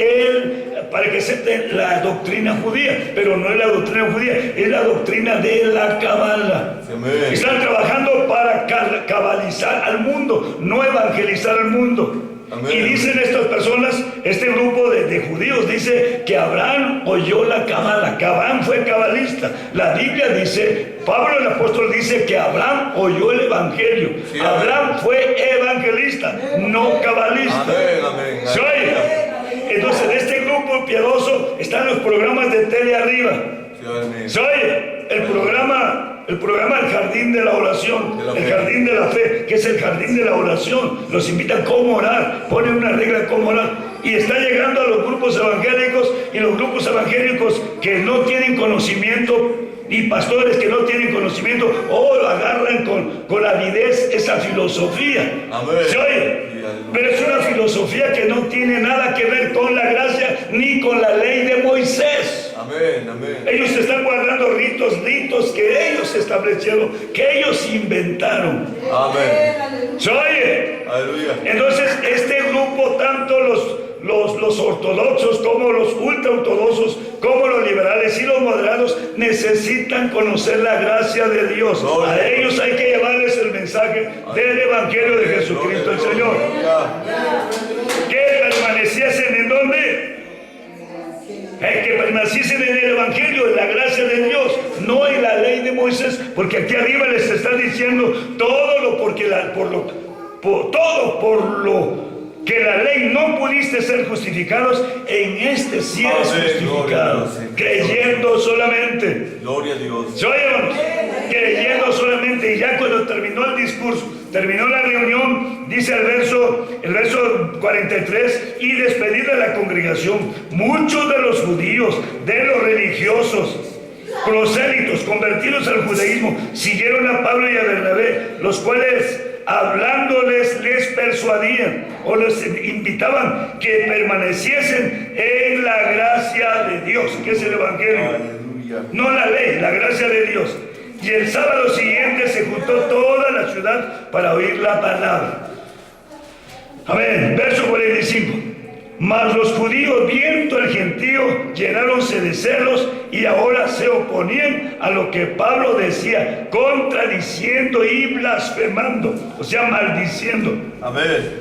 A: la doctrina judía. Pero no es la doctrina judía, es la doctrina de la cabala.
B: Amén.
A: Están trabajando para cabalizar al mundo, no evangelizar al mundo.
B: Amén.
A: Y dicen estas personas, este grupo de judíos dice que Abraham oyó la cabala, que Abraham fue cabalista. La Biblia dice, Pablo el apóstol dice que Abraham oyó el evangelio.
B: Sí,
A: Abraham fue evangelista, no cabalista.
B: Amén, amén.
A: ¿Se oye? Entonces, de este grupo piadoso están los programas de tele arriba.
B: Sí, amén.
A: ¿Se oye? El programa El Jardín de la Oración, el Jardín de la Fe, que es el Jardín de la Oración. Los invitan a cómo orar, ponen una regla de cómo orar. Y está llegando a los grupos evangélicos, y los grupos evangélicos que no tienen conocimiento, y pastores que no tienen conocimiento, agarran con avidez esa filosofía.
B: Amén.
A: ¿Se oye? Pero es una filosofía que no tiene nada que ver con la gracia ni con la ley de Moisés.
B: Amén, amén.
A: Ellos están guardando ritos que ellos establecieron, que ellos inventaron.
B: Amén.
A: ¿Se oye?
B: Aleluya.
A: Entonces, este grupo, tanto los ortodoxos como los ultraortodoxos, como los liberales y los moderados, necesitan conocer la gracia de Dios.
B: Gloria.
A: A ellos hay que llevarles el mensaje del Evangelio de Jesucristo el Señor. Que permaneciesen en donde. Que permaneciesen en el Evangelio, en la gracia de Dios, no en la ley de Moisés, porque aquí arriba les está diciendo todo lo que la ley no pudiste ser justificados, en este sí eres justificado, creyendo solamente.
B: Gloria a Dios.
A: ¿Se oye, hermanos? Creyendo solamente. Y ya cuando terminó el discurso, terminó la reunión, dice el verso 43, y despedida de la congregación, muchos de los judíos, de los religiosos, prosélitos, convertidos al judaísmo, siguieron a Pablo y a Bernabé, los cuales hablándoles les persuadían o les invitaban que permaneciesen en la gracia de Dios, que es el Evangelio.
B: Aleluya.
A: No la ley, la gracia de Dios. Y el sábado siguiente se juntó toda la ciudad para oír la palabra. Amén. Verso 45. Mas los judíos, viendo al gentío, llenáronse de celos y ahora se oponían a lo que Pablo decía, contradiciendo y blasfemando, o sea, maldiciendo.
B: Amén.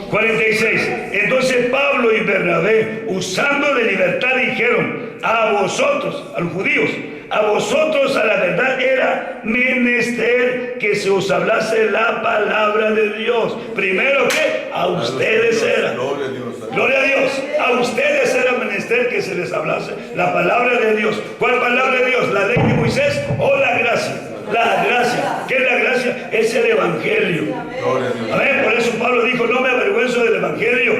A: 46. Entonces Pablo y Bernabé, usando de libertad, dijeron: a vosotros, a los judíos, a vosotros a la verdad era menester que se os hablase la palabra de Dios. Primero que a ustedes era.
B: Gloria a Dios.
A: Gloria a Dios. A ustedes era menester que se les hablase la palabra de Dios. ¿Cuál palabra de Dios? ¿La ley de Moisés o la gracia? La gracia. ¿Qué es la gracia? Es el Evangelio.
B: Gloria a Dios.
A: Amén. Por eso Pablo dijo: no me avergüenzo del Evangelio,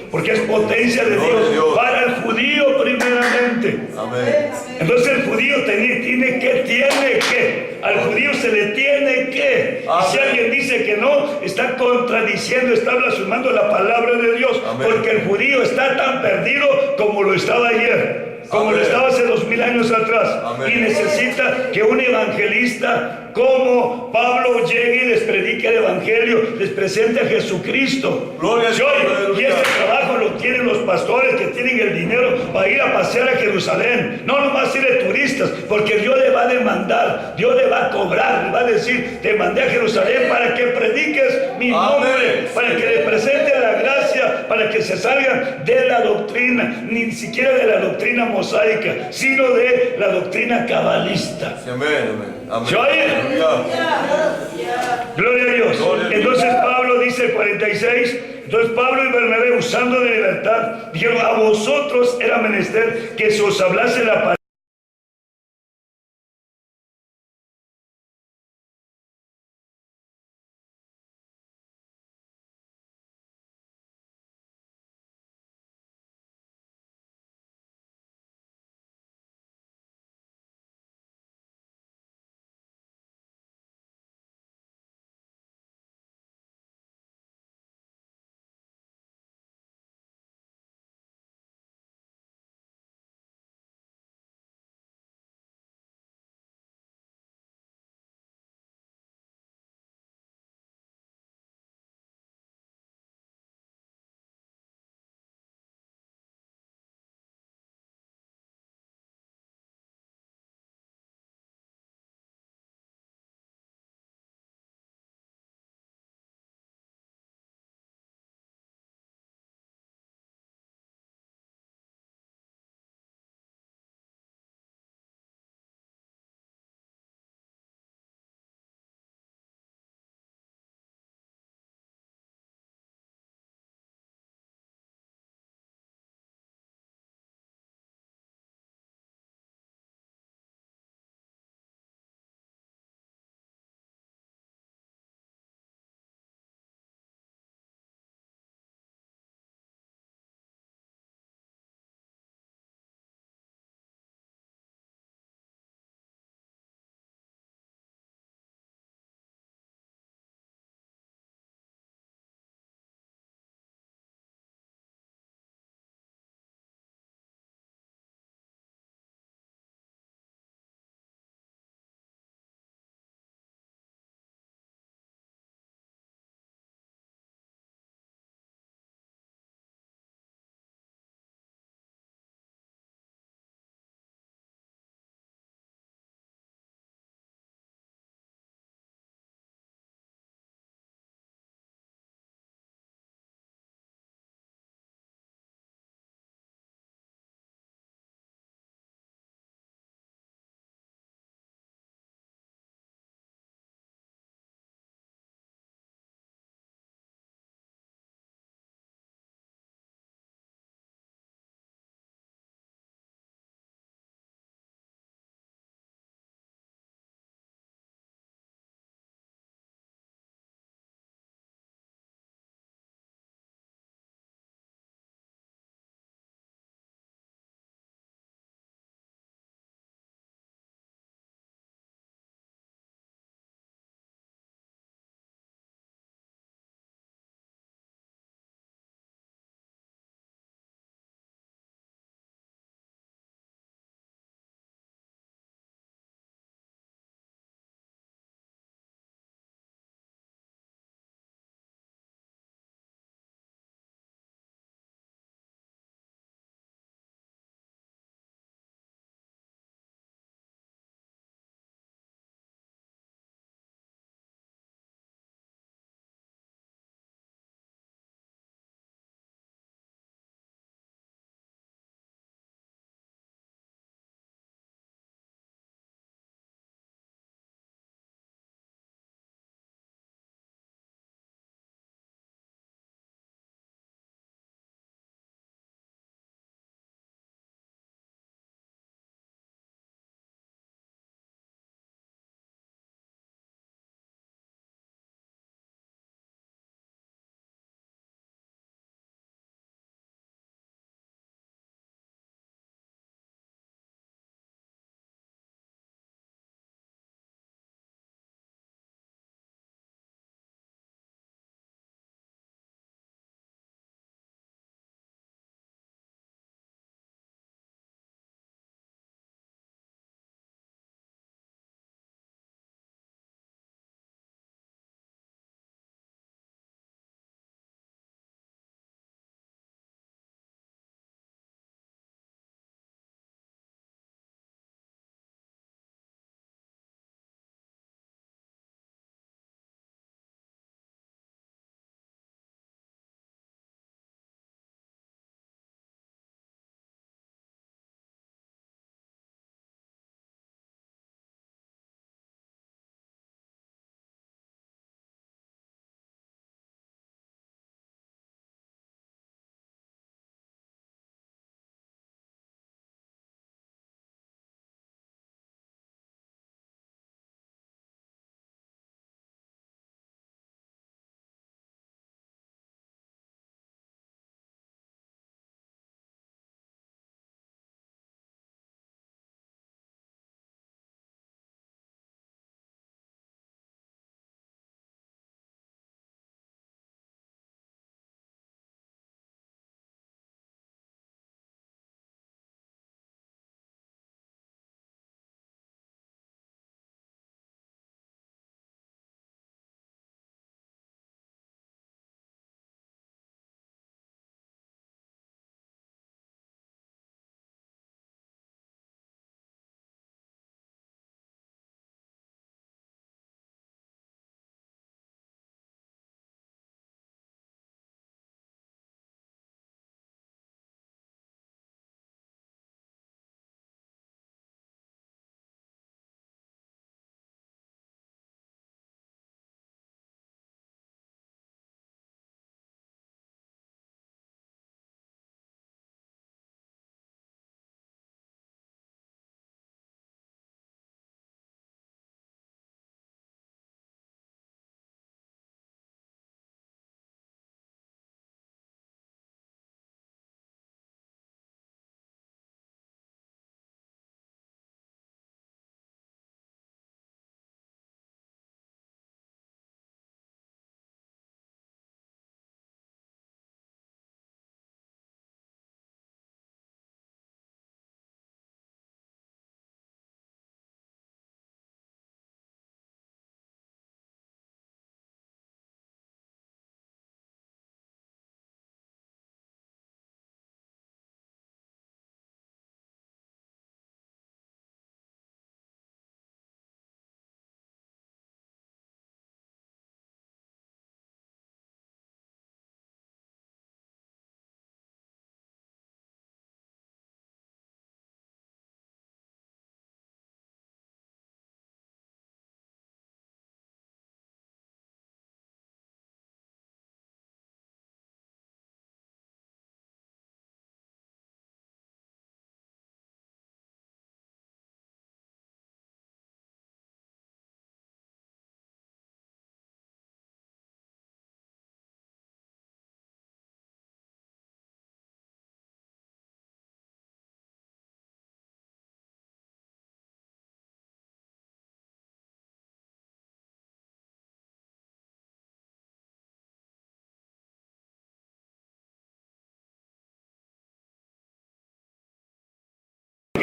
A: porque es potencia de Dios para el judío primeramente.
B: Amén.
A: Entonces el judío tiene que, al judío se le tiene que. Y si alguien dice que no, está contradiciendo, está blasfemando la palabra de Dios.
B: Amén.
A: Porque el judío está tan perdido como lo estaba ayer, como
B: Amén.
A: lo estaba hace 2000 años atrás.
B: Amén.
A: Y necesita que un evangelista como Pablo llegue y les predique el Evangelio, les presente a Jesucristo.
B: Gloria a Dios.
A: Y este trabajo lo tienen los pastores que tienen el dinero para ir a pasear a Jerusalén. No nomás ir de turistas, porque Dios le va a demandar, Dios le va a cobrar, le va a decir: te mandé a Jerusalén para que prediques mi nombre, para que le presente la gracia, para que se salgan de la doctrina, ni siquiera de la doctrina mosaica, sino de la doctrina cabalista.
B: Sí, amén, amén. Amén.
A: ¿Se oye?
B: Aleluya.
A: Gloria a Dios.
B: Gloria a Dios.
A: Entonces Pablo dice el 46. Entonces Pablo y Bernabé, usando de libertad, dijeron: a vosotros era menester que se os hablase la palabra.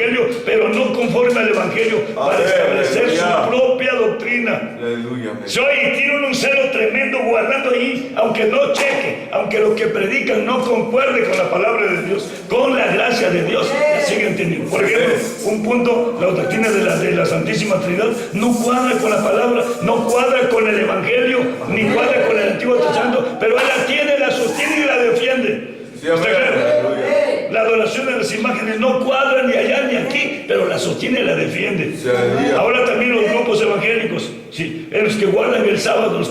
A: Evangelio, pero no conforme al Evangelio, para establecer su propia doctrina.
B: Aleluya.
A: Y tienen un celo tremendo guardando ahí, aunque no cheque, aunque lo que predican no concuerde con la palabra de Dios, con la gracia de Dios, la siguen entendiendo. Por ejemplo, un punto, la doctrina de la Santísima Trinidad no cuadra con la palabra, no cuadra con el Evangelio, ni cuadra con el Antiguo Testamento, pero él la tiene, la sostiene y la defiende. ¿Está claro? La adoración de las imágenes no cuadra ni allá ni aquí, pero la sostiene y la defiende. Ahora también los grupos evangélicos, ¿sí? Los que guardan el sábado, los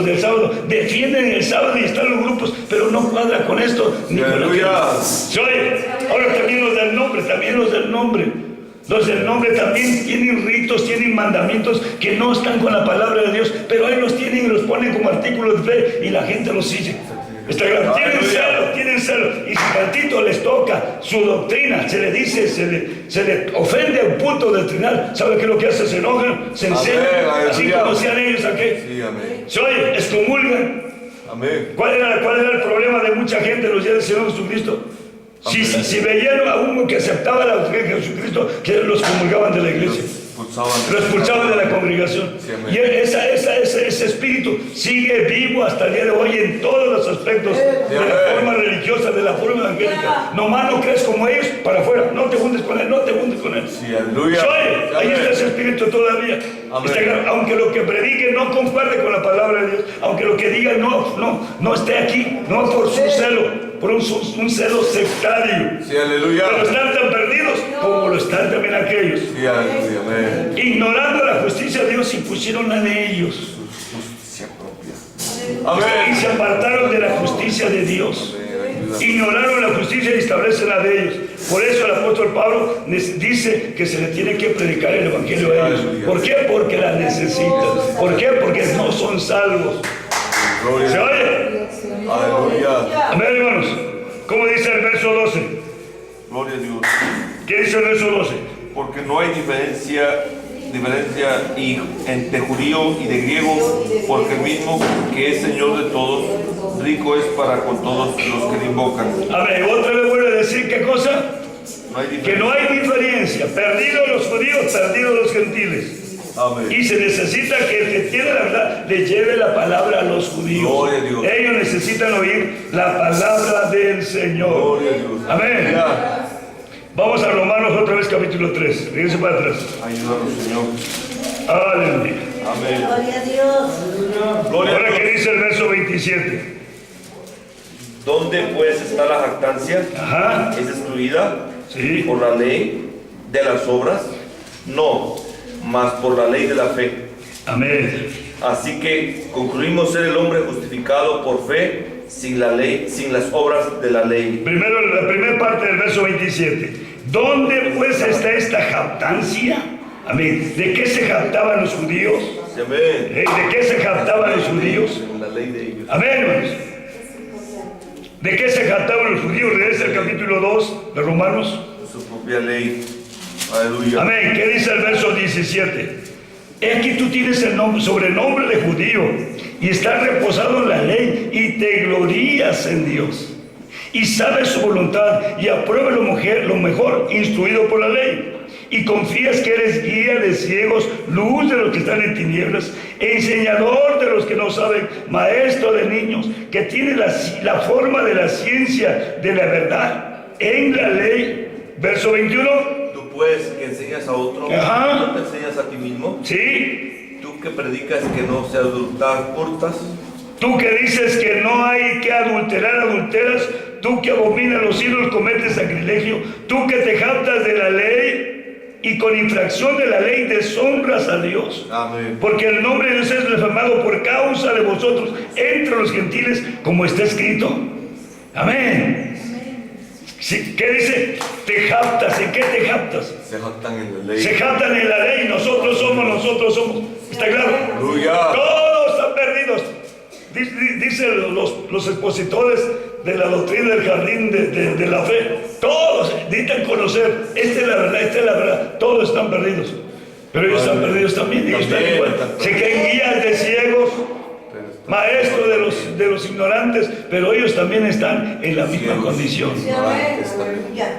A: del sábado, defienden el sábado y están los grupos, pero no cuadra con esto ni con aquello. Ahora también los del nombre. Los del nombre también tienen ritos, tienen mandamientos que no están con la palabra de Dios, pero ahí los tienen y los ponen como artículos de fe y la gente los sigue. Está claro, tienen celo, y si tantito les toca su doctrina, se le dice, se le ofende a un punto doctrinal, ¿sabe qué es lo que hace? Se enojan, se encenan, así como hacían ellos aquí. Excomulgan. ¿Cuál era el problema de mucha gente en los días del Señor Jesucristo? Si veían a uno que aceptaba la doctrina de Jesucristo, que los excomulgaban de la iglesia, lo expulsaban de la congregación. Y ese espíritu sigue vivo hasta el día de hoy en todos los aspectos de la forma religiosa, de la forma evangélica. Nomás no crees como ellos, para afuera, no te juntes con él, ahí está ese espíritu todavía. Aunque lo que predique no concuerde con la palabra de Dios, aunque lo que diga no esté aquí, no por su celo, por un celo sectario. Pero están tan perdidos como lo están también aquellos. Ignorando la justicia de Dios, impusieron la de ellos. Y se apartaron de la justicia de Dios. Ignoraron la justicia y establecen la de ellos. Por eso el apóstol Pablo dice que se le tiene que predicar el evangelio a ellos. ¿Por qué? Porque la necesitan. ¿Por qué? Porque no son salvos. ¿Se oye? Amén, hermanos. ¿Cómo dice el verso 12?
B: Gloria a Dios.
A: ¿Qué dice el verso 12?
B: Porque no hay diferencia entre judío y de griego, porque el mismo que es Señor de todos, rico es para con todos los que le invocan.
A: Amén. Otra vez vuelve a decir qué cosa. Que no hay diferencia. Perdidos los judíos, perdidos los gentiles.
B: Amén.
A: Y se necesita que el que tiene la verdad le lleve la palabra a los judíos.
B: Gloria a Dios.
A: Ellos necesitan oír la palabra del Señor.
B: Gloria a Dios.
A: Amén. Vamos a Romanos otra vez, capítulo 3. Fíjense para atrás.
B: Ayúdanos, Señor.
A: Aleluya.
B: Amén.
C: Gloria a Dios.
A: Ahora, ¿qué dice el verso 27?
B: ¿Dónde pues está la jactancia?
A: Ajá.
B: ¿Es excluida
A: Sí.
B: por la ley de las obras? No, mas por la ley de la fe.
A: Amén.
B: Así que concluimos ser el hombre justificado por fe sin la ley, sin las obras de la ley.
A: Primero, la primera parte del verso 27. ¿Dónde pues está esta jactancia? Amén. ¿De qué se jactaban los judíos?
B: Amén.
A: ¿De qué se jactaban los judíos?
B: En la ley de ellos.
A: Amén, hermanos. ¿De qué se jactaban los judíos? Regresa el capítulo 2 de Romanos.
B: Su propia ley. Aleluya.
A: Amén. ¿Qué dice el verso 17? He aquí tú tienes el nombre, sobrenombre de judío y estás reposado en la ley y te glorías en Dios y sabes su voluntad y apruebas lo mejor instruido por la ley y confías que eres guía de ciegos, luz de los que están en tinieblas, enseñador de los que no saben, maestro de niños, que tiene la forma de la ciencia de la verdad en la ley. Verso 21.
B: Pues que enseñas a otro,
A: Ajá.
B: ¿no te enseñas a ti mismo?
A: Sí.
B: Tú que predicas que no se adultas,
A: Tú que dices que no hay que adulterar, adulteras. Tú que abominas los ídolos, cometes sacrilegio. Tú que te jactas de la ley y con infracción de la ley deshonras a Dios.
B: Amén.
A: Porque el nombre de Dios es blasfemado por causa de vosotros entre los gentiles, como está escrito. Amén. Sí, ¿qué dice? Te jactas. ¿En qué te jactas?
B: Se jactan en la ley.
A: Se jactan en la ley. Nosotros somos. ¿Está claro?
B: Aleluya.
A: Todos están perdidos. Dicen los expositores de la doctrina del jardín de la fe. Todos necesitan conocer. Esta es la verdad. Todos están perdidos. Pero ellos están perdidos también. Ellos están igual. Se creen guías de ciegos. maestro de los ignorantes, pero ellos también están en la misma condición.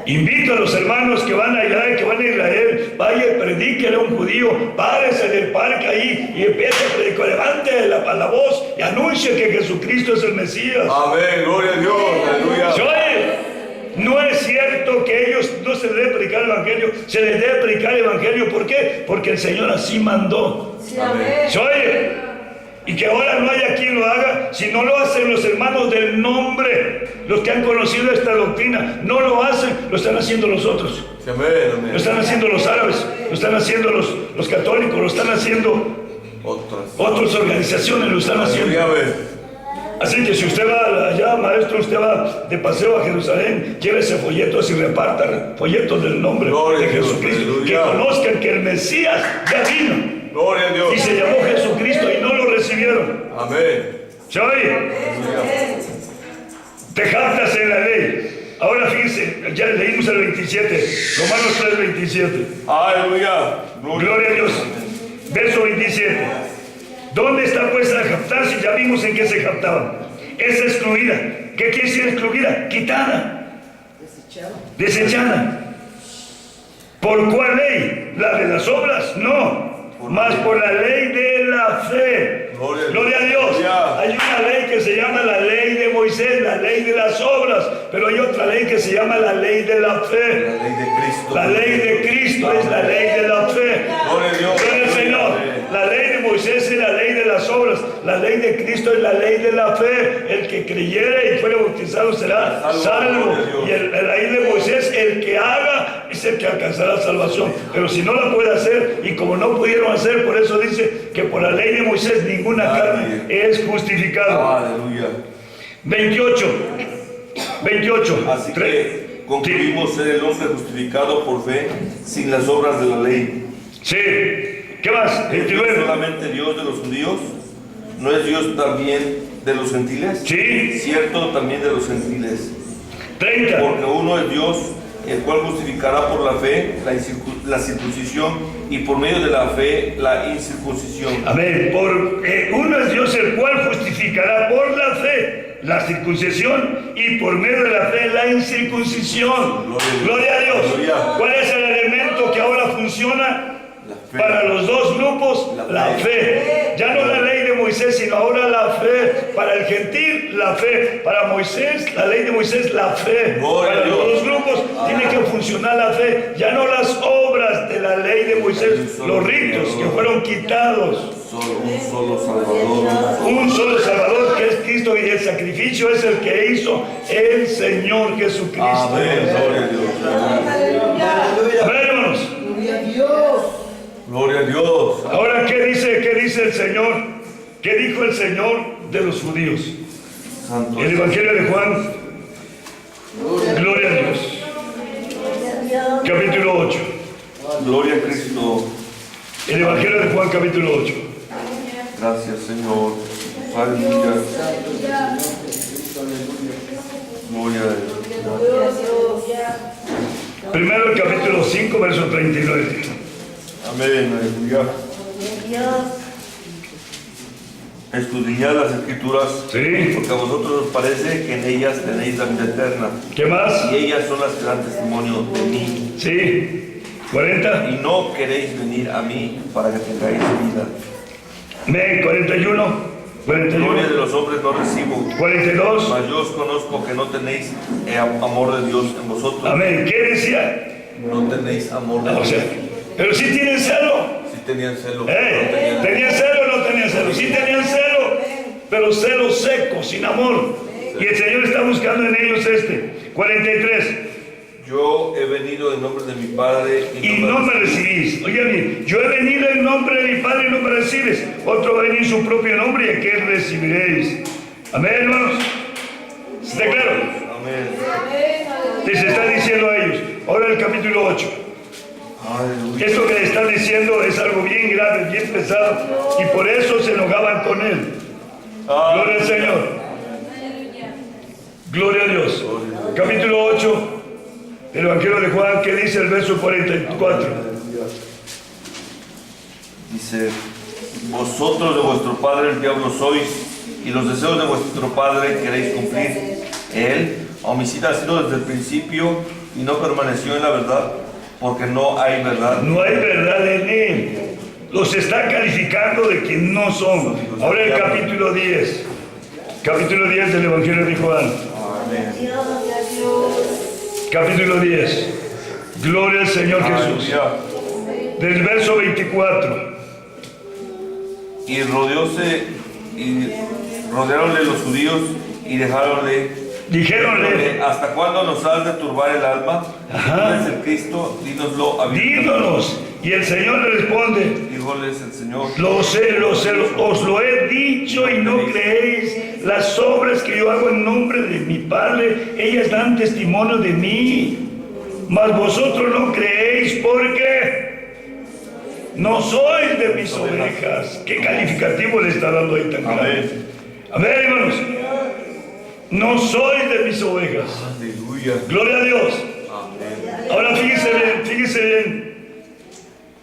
A: Invito a los hermanos que van allá, que van a Israel, vaya y predíquele a un judío, párese en el parque ahí y empiece a predicar, levante la voz y anuncie que Jesucristo es el Mesías.
B: Amén, gloria a Dios, aleluya.
A: No es cierto que ellos no se les debe predicar el Evangelio, se les debe predicar el Evangelio. ¿Por qué? Porque el Señor así mandó.
B: Amén.
A: Y que ahora no haya quien lo haga, si no lo hacen los hermanos del nombre, los que han conocido esta doctrina, no lo hacen, lo están haciendo los otros.
B: Amén.
A: Lo están haciendo los árabes, lo están haciendo los católicos, lo están haciendo otras organizaciones, lo están haciendo. Así que si usted va allá, maestro, usted va de paseo a Jerusalén, llévese folletos y reparta folletos del nombre de Jesucristo. Que conozcan que el Mesías ya vino.
B: Gloria a Dios.
A: Y se llamó Jesucristo y no lo recibieron.
B: Amén.
A: ¿Se oye? Te jactas en la ley. Ahora fíjense, ya leímos el 27, Romanos 3:27.
B: Aleluya.
A: Gloria a Dios. Verso 27. ¿Dónde está pues la jactancia? Ya vimos en qué se jactaban. Es excluida. ¿Qué quiere decir excluida? Quitada. Desechada. ¿Por cuál ley? ¿La de las obras? No. Más por la ley de la fe. Gloria a Dios. Hay una ley que se llama la ley de Moisés, la ley de las obras, pero hay otra ley que se llama la ley de la fe.
B: La ley de Cristo.
A: La ley de Cristo es la ley de la fe.
B: Gloria a Dios.
A: Gloria al Señor. La ley de Moisés es la ley de las obras. La ley de Cristo es la ley de la fe. El que creyere y fuere bautizado será salvo. Y la ley de Moisés, el que haga es el que alcanzará salvación. Pero si no la puede hacer, y como no pudieron hacer, por eso dice que por la ley de Moisés ninguna carne es justificada.
B: Aleluya.
A: 28.
B: Así que concluimos ser el hombre justificado por fe sin las obras de la ley.
A: Sí. ¿Qué más?
B: ¿Es Dios solamente Dios de los judíos? ¿No es Dios también de los gentiles?
A: Sí.
B: Cierto, también de los gentiles.
A: 30.
B: Porque uno es Dios, el cual justificará por la fe la circuncisión y por medio de la fe la incircuncisión.
A: Amén. Uno es Dios, el cual justificará por la fe la circuncisión y por medio de la fe la incircuncisión. Gloria a Dios.
B: Gloria.
A: ¿Cuál es el elemento que ahora funciona? Para los dos grupos, la fe. Ya no la ley de Moisés, sino ahora la fe. Para el gentil, la fe. Para Moisés, la ley de Moisés, la fe. Para los dos grupos tiene que funcionar la fe. Ya no las obras de la ley de Moisés, los ritos que fueron quitados.
B: Un solo Salvador.
A: Un solo Salvador, que es Cristo, y el sacrificio es el que hizo el Señor Jesucristo.
B: Amén. Gloria a Dios.
A: Amén, hermanos.
B: Gloria a Dios.
A: Ahora, ¿qué dice el Señor? ¿Qué dijo el Señor de los judíos?
B: Santo.
A: El Evangelio de Juan. Gloria a Dios. Capítulo 8.
B: Gloria a Cristo.
A: El Evangelio de Juan, capítulo 8.
B: Gracias, Señor. Aleluya. Gloria a Dios.
A: Primero el capítulo 5, verso 39.
B: Amén. Aleluya. Escudriñad las Escrituras,
A: Sí.
B: porque a vosotros os parece que en ellas tenéis la vida eterna,
A: ¿Qué más?
B: y ellas son las que dan testimonio de mí.
A: Sí. 40.
B: Y no queréis venir a mí para que tengáis vida.
A: Amén. 41.
B: Gloria de los hombres no recibo,
A: 42.
B: mas yo os conozco que no tenéis amor de Dios en vosotros.
A: Amén. ¿Qué decía?
B: No tenéis amor de
A: O
B: Dios.
A: sea, pero si tienen celo.
B: Si tenían celo, pero no tenían.
A: ¿Tenían celo o no tenían celo? Sí tenían celo, pero celo seco, sin amor. Y el Señor está buscando en ellos 43.
B: Yo he venido en nombre de mi Padre
A: Y no me recibís. Oye bien, yo he venido en nombre de mi Padre y no me recibes. Otro va a venir en su propio nombre y a qué recibiréis. Amén, hermanos. ¿Está claro?
B: Amén.
A: Les está diciendo a ellos. Ahora el capítulo 8.
B: Aleluya.
A: Esto que le están diciendo es algo bien grave, bien pesado. Y por eso se enojaban con él. Gloria al Señor. Gloria a Dios. Capítulo 8. El Evangelio de Juan, que dice el verso 44.
B: Dice, vosotros de vuestro padre el diablo sois, y los deseos de vuestro padre queréis cumplir. Él, homicida, ha sido desde el principio y no permaneció en la verdad, porque no hay verdad.
A: No hay verdad en él. Los está calificando de que no son. Ahora el capítulo 10. Capítulo 10 del Evangelio de Juan.
B: Amén.
A: Capítulo 10. Gloria al Señor Jesús.
B: Aleluya.
A: Del verso 24.
B: Y rodearonle los judíos y dijéronle, ¿hasta cuándo nos has de turbar el alma?
A: Ajá.
B: ¿Tú eres el Cristo? Dínoslo abiertamente.
A: Díganos. Y el Señor le responde:
B: Díjoles el Señor,
A: os lo he dicho y no creéis. Las obras que yo hago en nombre de mi Padre, ellas dan testimonio de mí. Mas vosotros no creéis porque no sois de mis ovejas. ¿Qué calificativo le está dando ahí tan claro?
B: amén.
A: A ver, hermanos. No sois de mis ovejas.
B: Aleluya.
A: Gloria a Dios.
B: Amén.
A: Ahora fíjese bien.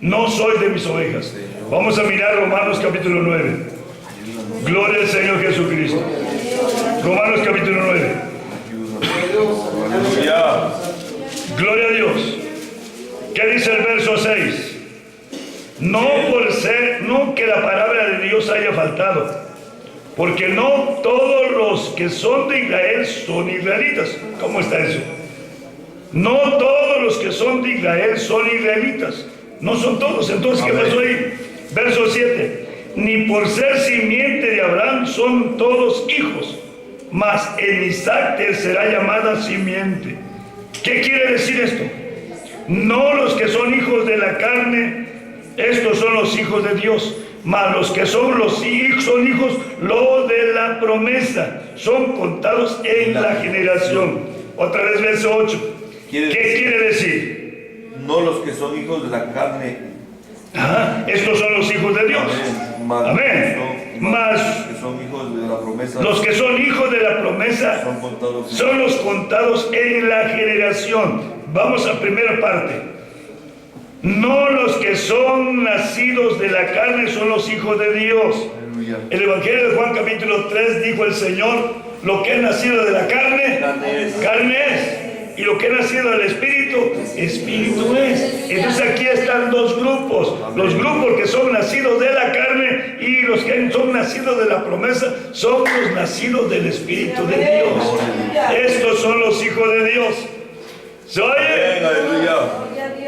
A: No soy de mis ovejas. Vamos a mirar Romanos capítulo 9. Gloria al Señor Jesucristo. Romanos capítulo 9.
B: Aleluya.
A: Gloria a Dios. ¿Qué dice el verso 6? No que la palabra de Dios haya faltado, porque no todos los que son de Israel son israelitas. ¿Cómo está eso? No todos los que son de Israel son israelitas. No son todos. Entonces, ¿qué pasó ahí? Verso 7. Ni por ser simiente de Abraham son todos hijos, mas en Isaac te será llamada simiente. ¿Qué quiere decir esto? No los que son hijos de la carne, estos son los hijos de Dios, mas los que son hijos, los de la promesa, son contados en la generación. Otra vez verso 8. ¿Qué quiere decir?
B: No los que son hijos de la carne.
A: Estos son los hijos de Dios. Amén. Mas
B: que son hijos de la promesa.
A: Los que son hijos de la promesa son los contados en la generación. Vamos a primera parte. No los que son nacidos de la carne son los hijos de Dios.
B: Aleluya.
A: El Evangelio de Juan capítulo 3 dijo el Señor: lo que es nacido de la carne, carne es. Y lo que es nacido del Espíritu, Espíritu es. Entonces aquí están dos grupos. Los grupos que son nacidos de la carne y los que son nacidos de la promesa son los nacidos del Espíritu de Dios. Estos son los hijos de Dios. ¿Se oye?
B: Aleluya.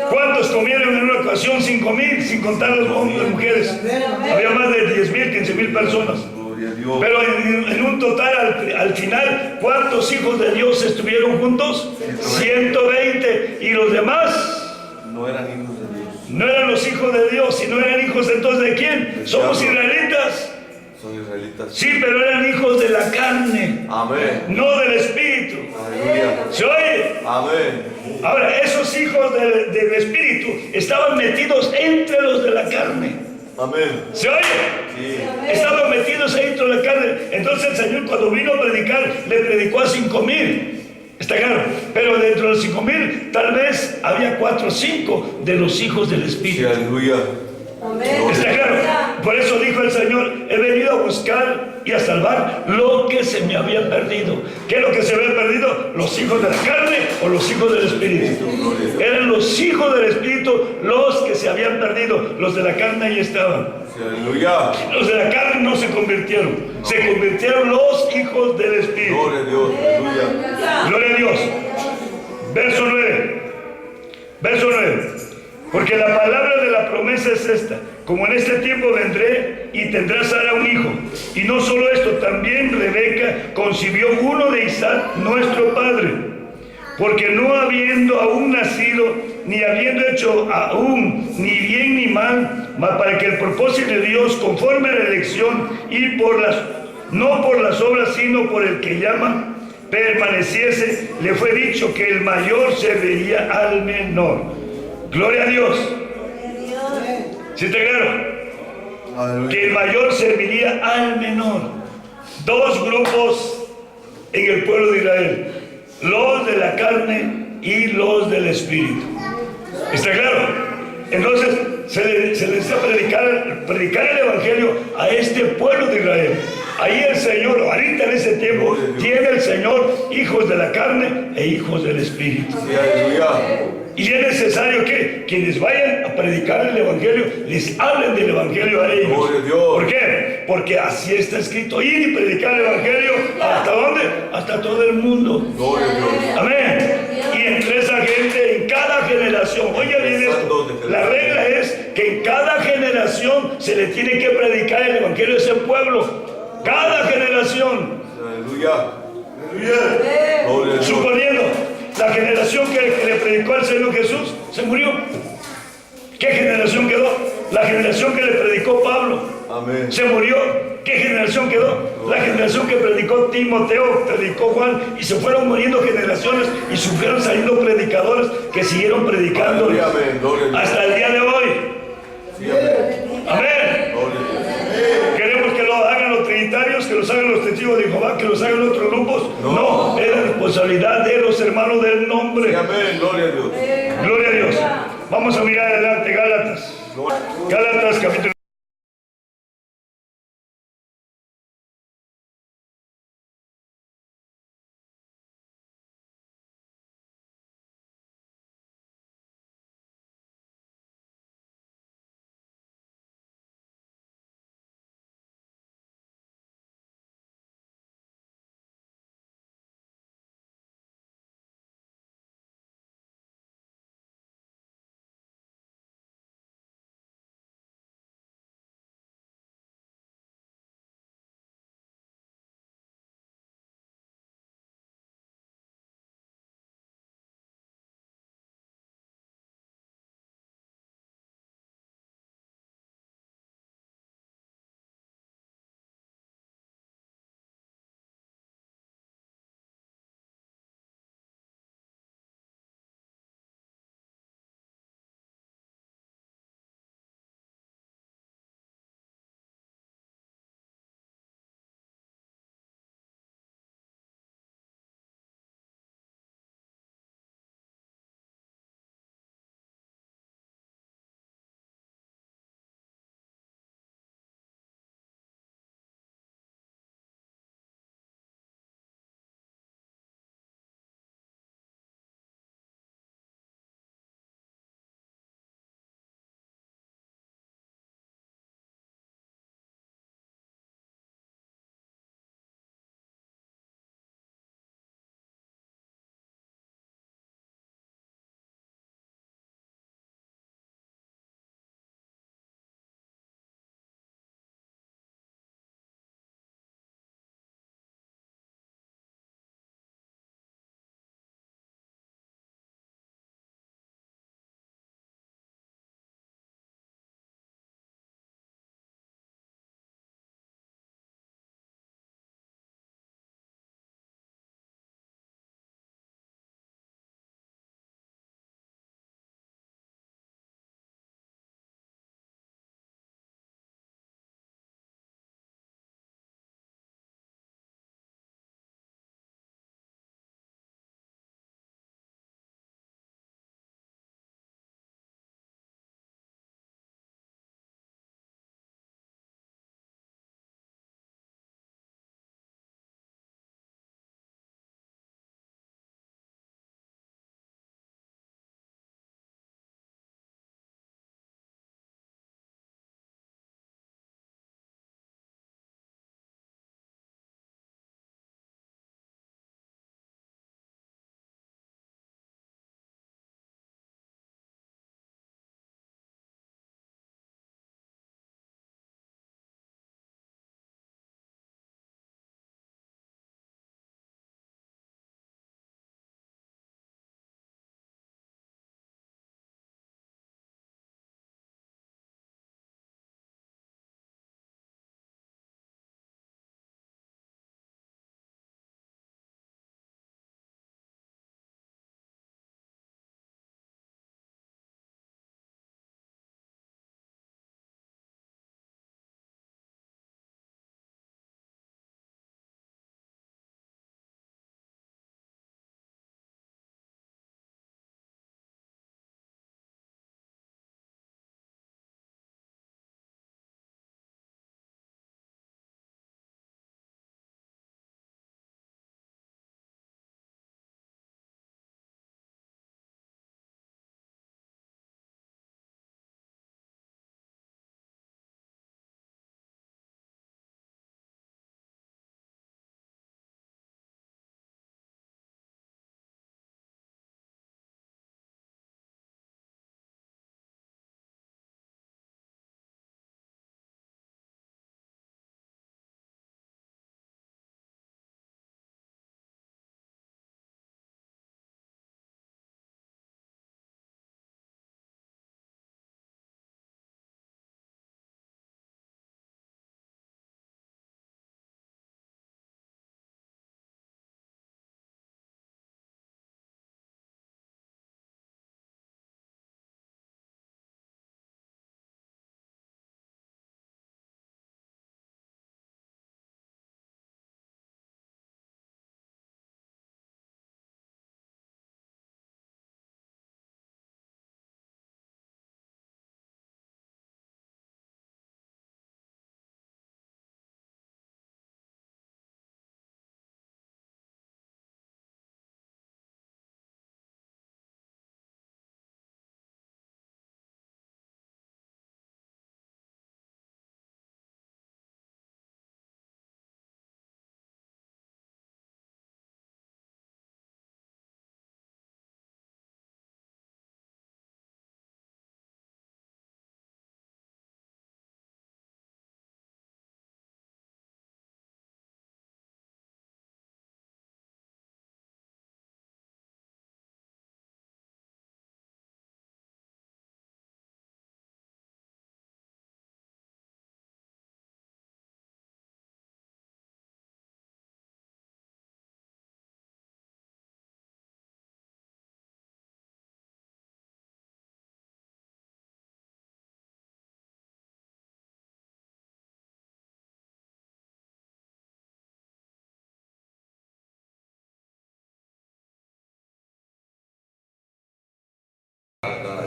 A: ¿Cuántos comieron en una ocasión? 5,000, sin contar los hombres y mujeres. Había más de 10,000, 15,000 personas.
B: Gloria a Dios.
A: Pero en un total, al final, ¿cuántos hijos de Dios estuvieron juntos? 120. ¿Y los demás?
B: No eran hijos de Dios.
A: No eran los hijos de Dios. Si no eran hijos, entonces ¿de quién? Somos israelitas.
B: Son israelitas.
A: Sí, pero eran hijos de la carne,
B: Amén.
A: no del Espíritu.
B: Aleluya.
A: ¿Se oye?
B: Amén.
A: Ahora, esos hijos del Espíritu estaban metidos entre los de la carne.
B: Amén.
A: ¿Se oye?
B: Sí.
A: Estaban metidos ahí dentro de la carne. Entonces el Señor, cuando vino a predicar, le predicó a 5,000. Está claro. Pero dentro de los 5,000 tal vez había 4 o 5 de los hijos del
B: Sí,
A: Espíritu.
B: aleluya.
A: Está claro. Por eso dijo el Señor: he venido a buscar y a salvar lo que se me había perdido. ¿Qué es lo que se había perdido? ¿Los hijos de la carne o los hijos del Espíritu? Eran los hijos del Espíritu los que se habían perdido. Los de la carne ahí estaban.
B: Sí, aleluya.
A: Los de la carne no se convirtieron. Se convirtieron los hijos del Espíritu.
B: Gloria a Dios. Aleluya.
A: Gloria a Dios. Verso 9. Verso 9. Porque la palabra de la promesa es esta: como en este tiempo vendré y tendrá Sara un hijo. Y no solo esto, también Rebeca concibió uno de Isaac, nuestro padre. Porque no habiendo aún nacido, ni habiendo hecho aún ni bien ni mal, mas para que el propósito de Dios, conforme a la elección y no por las obras, sino por el que llama, permaneciese, le fue dicho que el mayor serviría al menor. Gloria a Dios. ¿Sí está claro?
B: Aleluya.
A: Que el mayor serviría al menor. Dos grupos en el pueblo de Israel: los de la carne y los del Espíritu. ¿Está claro? Entonces, se les necesita predicar el Evangelio a este pueblo de Israel. Ahí el Señor, ahorita en ese tiempo, tiene el Señor hijos de la carne e hijos del Espíritu.
B: Sí, aleluya.
A: Y es necesario que quienes vayan a predicar el Evangelio les hablen del Evangelio a ellos.
B: Gloria a Dios.
A: ¿Por qué? Porque así está escrito: ir y predicar el Evangelio. ¿Hasta dónde? Hasta todo el mundo.
B: Gloria a Dios.
A: Amén. Y entre esa gente, en cada generación, oye bien esto, la regla es que en cada generación se le tiene que predicar el Evangelio a ese pueblo. Cada generación.
B: Aleluya. Gloria a Dios.
A: Suponiendo la generación que le predicó al Señor Jesús se murió. ¿Qué generación quedó? La generación que le predicó Pablo
B: Amén.
A: se murió. ¿Qué generación quedó? La generación que predicó Timoteo, predicó Juan, y se fueron muriendo generaciones y fueron saliendo predicadores que siguieron predicando
B: Aleluya, amén. Gloria a Dios.
A: hasta el día de hoy.
B: Sí, amén.
A: Amén.
B: Gloria a Dios.
A: Queremos que lo hagan los trinitarios, que los hagan los testigos de Jehová, que los hagan otros grupos. No, es la responsabilidad de los hermanos del nombre.
B: Sí, amén. Gloria a Dios.
A: Gloria a Dios. Vamos a mirar adelante, Gálatas. Gálatas capítulo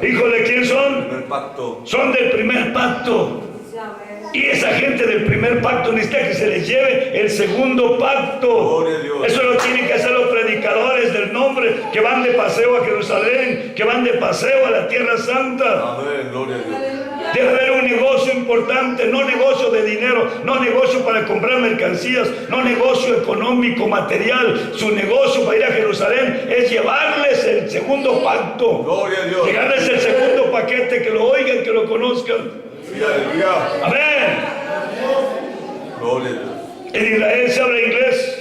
A: Hijo de quién son?
B: Primer pacto.
A: Son del primer pacto. Y esa gente del primer pacto necesita que se les lleve el segundo pacto.
B: Gloria a Dios.
A: Eso lo tienen que hacer los predicadores del nombre que van de paseo a Jerusalén, que van de paseo a la Tierra Santa.
B: Amén, gloria a Dios.
A: Debe haber un negocio importante, no negocio de dinero, no negocio para comprar mercancías, no negocio económico, material. Su negocio para ir a Jerusalén es llevarles el segundo pacto.
B: Gloria a Dios.
A: Llegarles el segundo paquete, que lo oigan, que lo conozcan.
B: Aleluya.
A: Amén.
B: Gloria a Dios.
A: En Israel se habla inglés.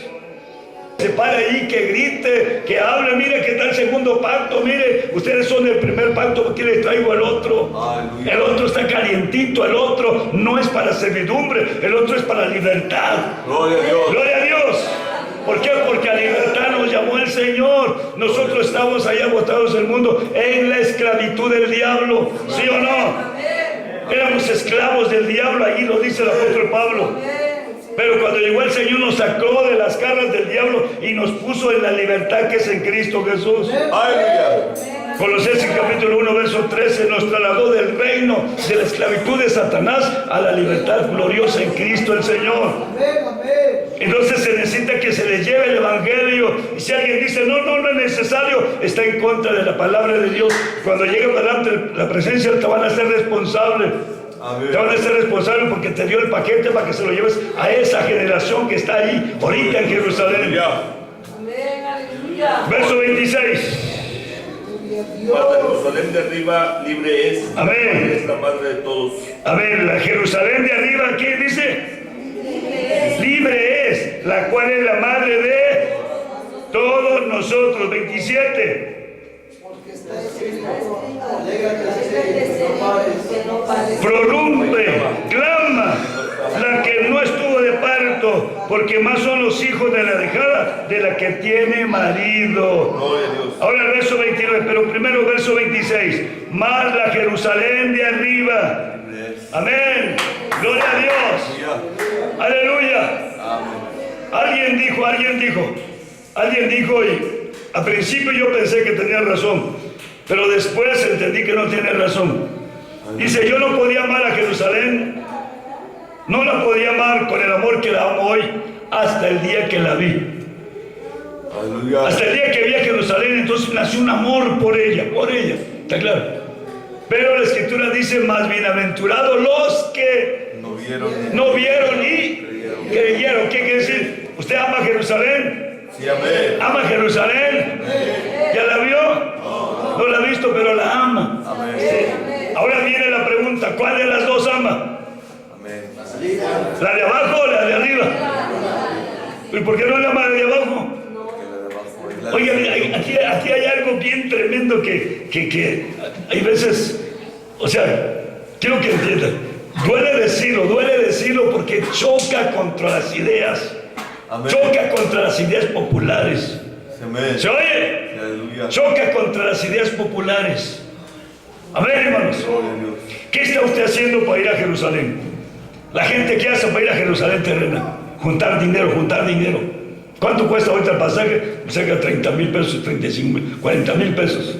A: Se para ahí, que grite, que hable. Mire que está el segundo pacto. Mire, ustedes son el primer pacto, aquí les traigo el otro.
B: Aleluya.
A: El otro está calientito, el otro no es para servidumbre, el otro es para libertad.
B: Gloria a Dios.
A: Gloria a Dios. ¿Por qué? Porque a libertad nos llamó el Señor. Nosotros estamos allá botados del mundo en la esclavitud del diablo. ¿Sí o no? Éramos esclavos del diablo, ahí lo dice el apóstol Pablo. Pero cuando llegó el Señor nos sacó de las garras del diablo y nos puso en la libertad que es en Cristo Jesús.
B: Aleluya.
A: Colosenses capítulo 1 verso 13 nos trasladó del reino de la esclavitud de Satanás a la libertad gloriosa en Cristo el Señor. Entonces se necesita que se les lleve el evangelio. Y si alguien dice no es necesario, está en contra de la palabra de Dios. Cuando llegue delante de la presencia te van a ser responsable.
B: Amén.
A: Te van a ser responsable porque te dio el paquete para que se lo lleves a esa generación que está ahí ahorita en Jerusalén. Verso 26.
B: Mas la Jerusalén de arriba libre es.
A: Amén.
B: Es la madre de todos.
A: A ver, la Jerusalén de arriba, ¿qué dice? Libre es, la cual es la madre de todos nosotros. 27. Prorrumpe, clama, la que no estuvo de parto, porque más son los hijos de la dejada de la que tiene marido.
B: Gloria a Dios.
A: Ahora el verso 29, pero primero verso 26. Más la Jerusalén de arriba. Amén. Gloria a Dios. Aleluya. Alguien dijo, y al principio yo pensé que tenía razón, pero después entendí que no tiene razón. Dice, yo no podía amar a Jerusalén, no la podía amar con el amor que la amo hoy, hasta el día que la vi.
B: Aleluya.
A: Hasta el día que vi a Jerusalén, entonces nació un amor por ella, ¿está claro? Pero la Escritura dice, más bienaventurados los que no vieron y creyeron. ¿Qué quiere decir? ¿Usted ama a Jerusalén?
B: Sí, amén.
A: ¿Ama a Jerusalén? ¿Ya la vio? No la ha visto, pero la ama.
B: Amén.
A: Ahora viene la pregunta, ¿cuál de las dos ama?
B: Amén.
A: ¿La de abajo o la de arriba? ¿Y por qué no la ama la de abajo? Oigan, aquí hay algo bien tremendo que hay veces, o sea, quiero que entiendan, duele decirlo porque choca contra las ideas,
B: Amén.
A: choca contra las ideas populares.
B: Amén.
A: ¿Se oye?
B: Aleluya.
A: Choca contra las ideas populares. A ver, hermanos,
B: Gloria a Dios.
A: ¿qué está usted haciendo para ir a Jerusalén? La gente que hace para ir a Jerusalén terrena, juntar dinero. ¿Cuánto cuesta ahorita el pasaje? Cerca de 30,000 pesos, 35,000, 40,000 pesos.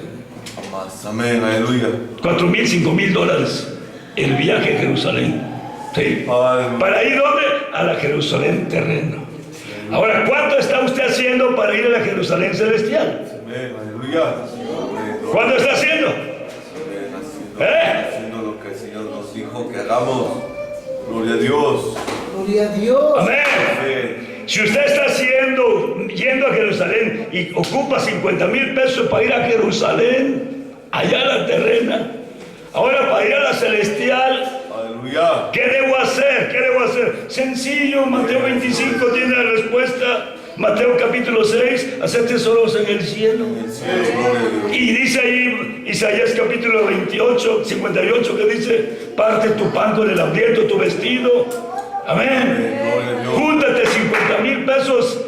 B: Más. Amén. Aleluya.
A: 4,000, 5,000 dólares el viaje a Jerusalén. Sí.
B: Aleluya.
A: ¿Para ir dónde? A la Jerusalén terrena. Ahora, ¿cuánto está usted haciendo para ir a la Jerusalén celestial?
B: Amén. Aleluya. Amén.
A: ¿Cuánto está haciendo?
B: Haciendo lo que el Señor nos dijo que hagamos. Gloria a Dios.
C: Gloria a Dios.
A: Amén.
B: Amén.
A: Si usted está yendo a Jerusalén y ocupa 50,000 pesos para ir a Jerusalén, allá a la terrena, ahora para ir a la celestial,
B: Aleluya.
A: ¿qué debo hacer? Sencillo, Mateo 25 tiene la respuesta. Mateo capítulo 6, hacer tesoros en el cielo.
B: El cielo, gloria a Dios.
A: Y dice ahí Isaías capítulo 28, 58, que dice, parte tu pan con el hambriento, tu vestido. Amén.
B: Gloria a Dios.
A: Júntate 50,000 pesos.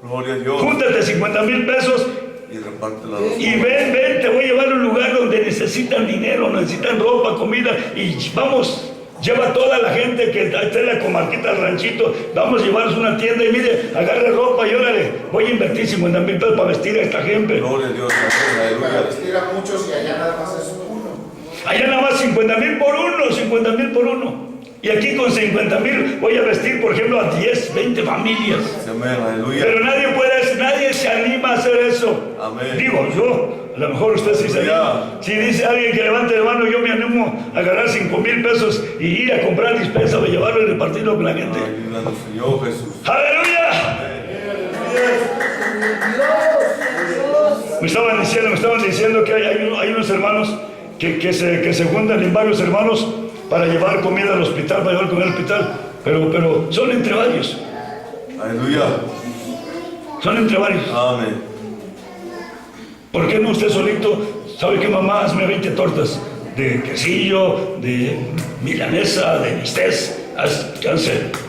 B: Gloria a Dios.
A: Júntate 50,000 pesos
B: Y repártela.
A: y ven, te voy a llevar a un lugar donde necesitan dinero, necesitan ropa, comida. Y vamos, lleva a toda la gente que está en la comarquita, el ranchito. Vamos a llevarles una tienda y mire, agarre ropa y órale, voy a invertir 50,000 pesos para vestir a esta gente.
B: Gloria a Dios. Amén.
D: Para
B: Aleluya.
D: vestir a muchos y allá nada más
A: 50,000 por uno, 50,000 por uno. Y aquí con 50,000 voy a vestir, por ejemplo, a 10, 20 familias.
B: Amén, aleluya.
A: Pero nadie se anima a hacer eso.
B: Amén.
A: Digo, yo, a lo mejor usted sí se anima. Si dice alguien que levante la mano, yo me animo a agarrar 5,000 pesos y ir a comprar dispensa, a llevarlo y repartirlo con la gente.
B: Ayúdanos, Señor Jesús.
A: ¡Aleluya! Me estaban diciendo que hay unos hermanos que se juntan en varios hermanos para llevar comida al hospital, para llevar comida al hospital, pero son entre varios.
B: Aleluya.
A: Son entre varios.
B: Amén.
A: ¿Por qué no usted solito? ¿Sabe qué, mamá? Hazme 20 tortas de quesillo, de milanesa, de bistec,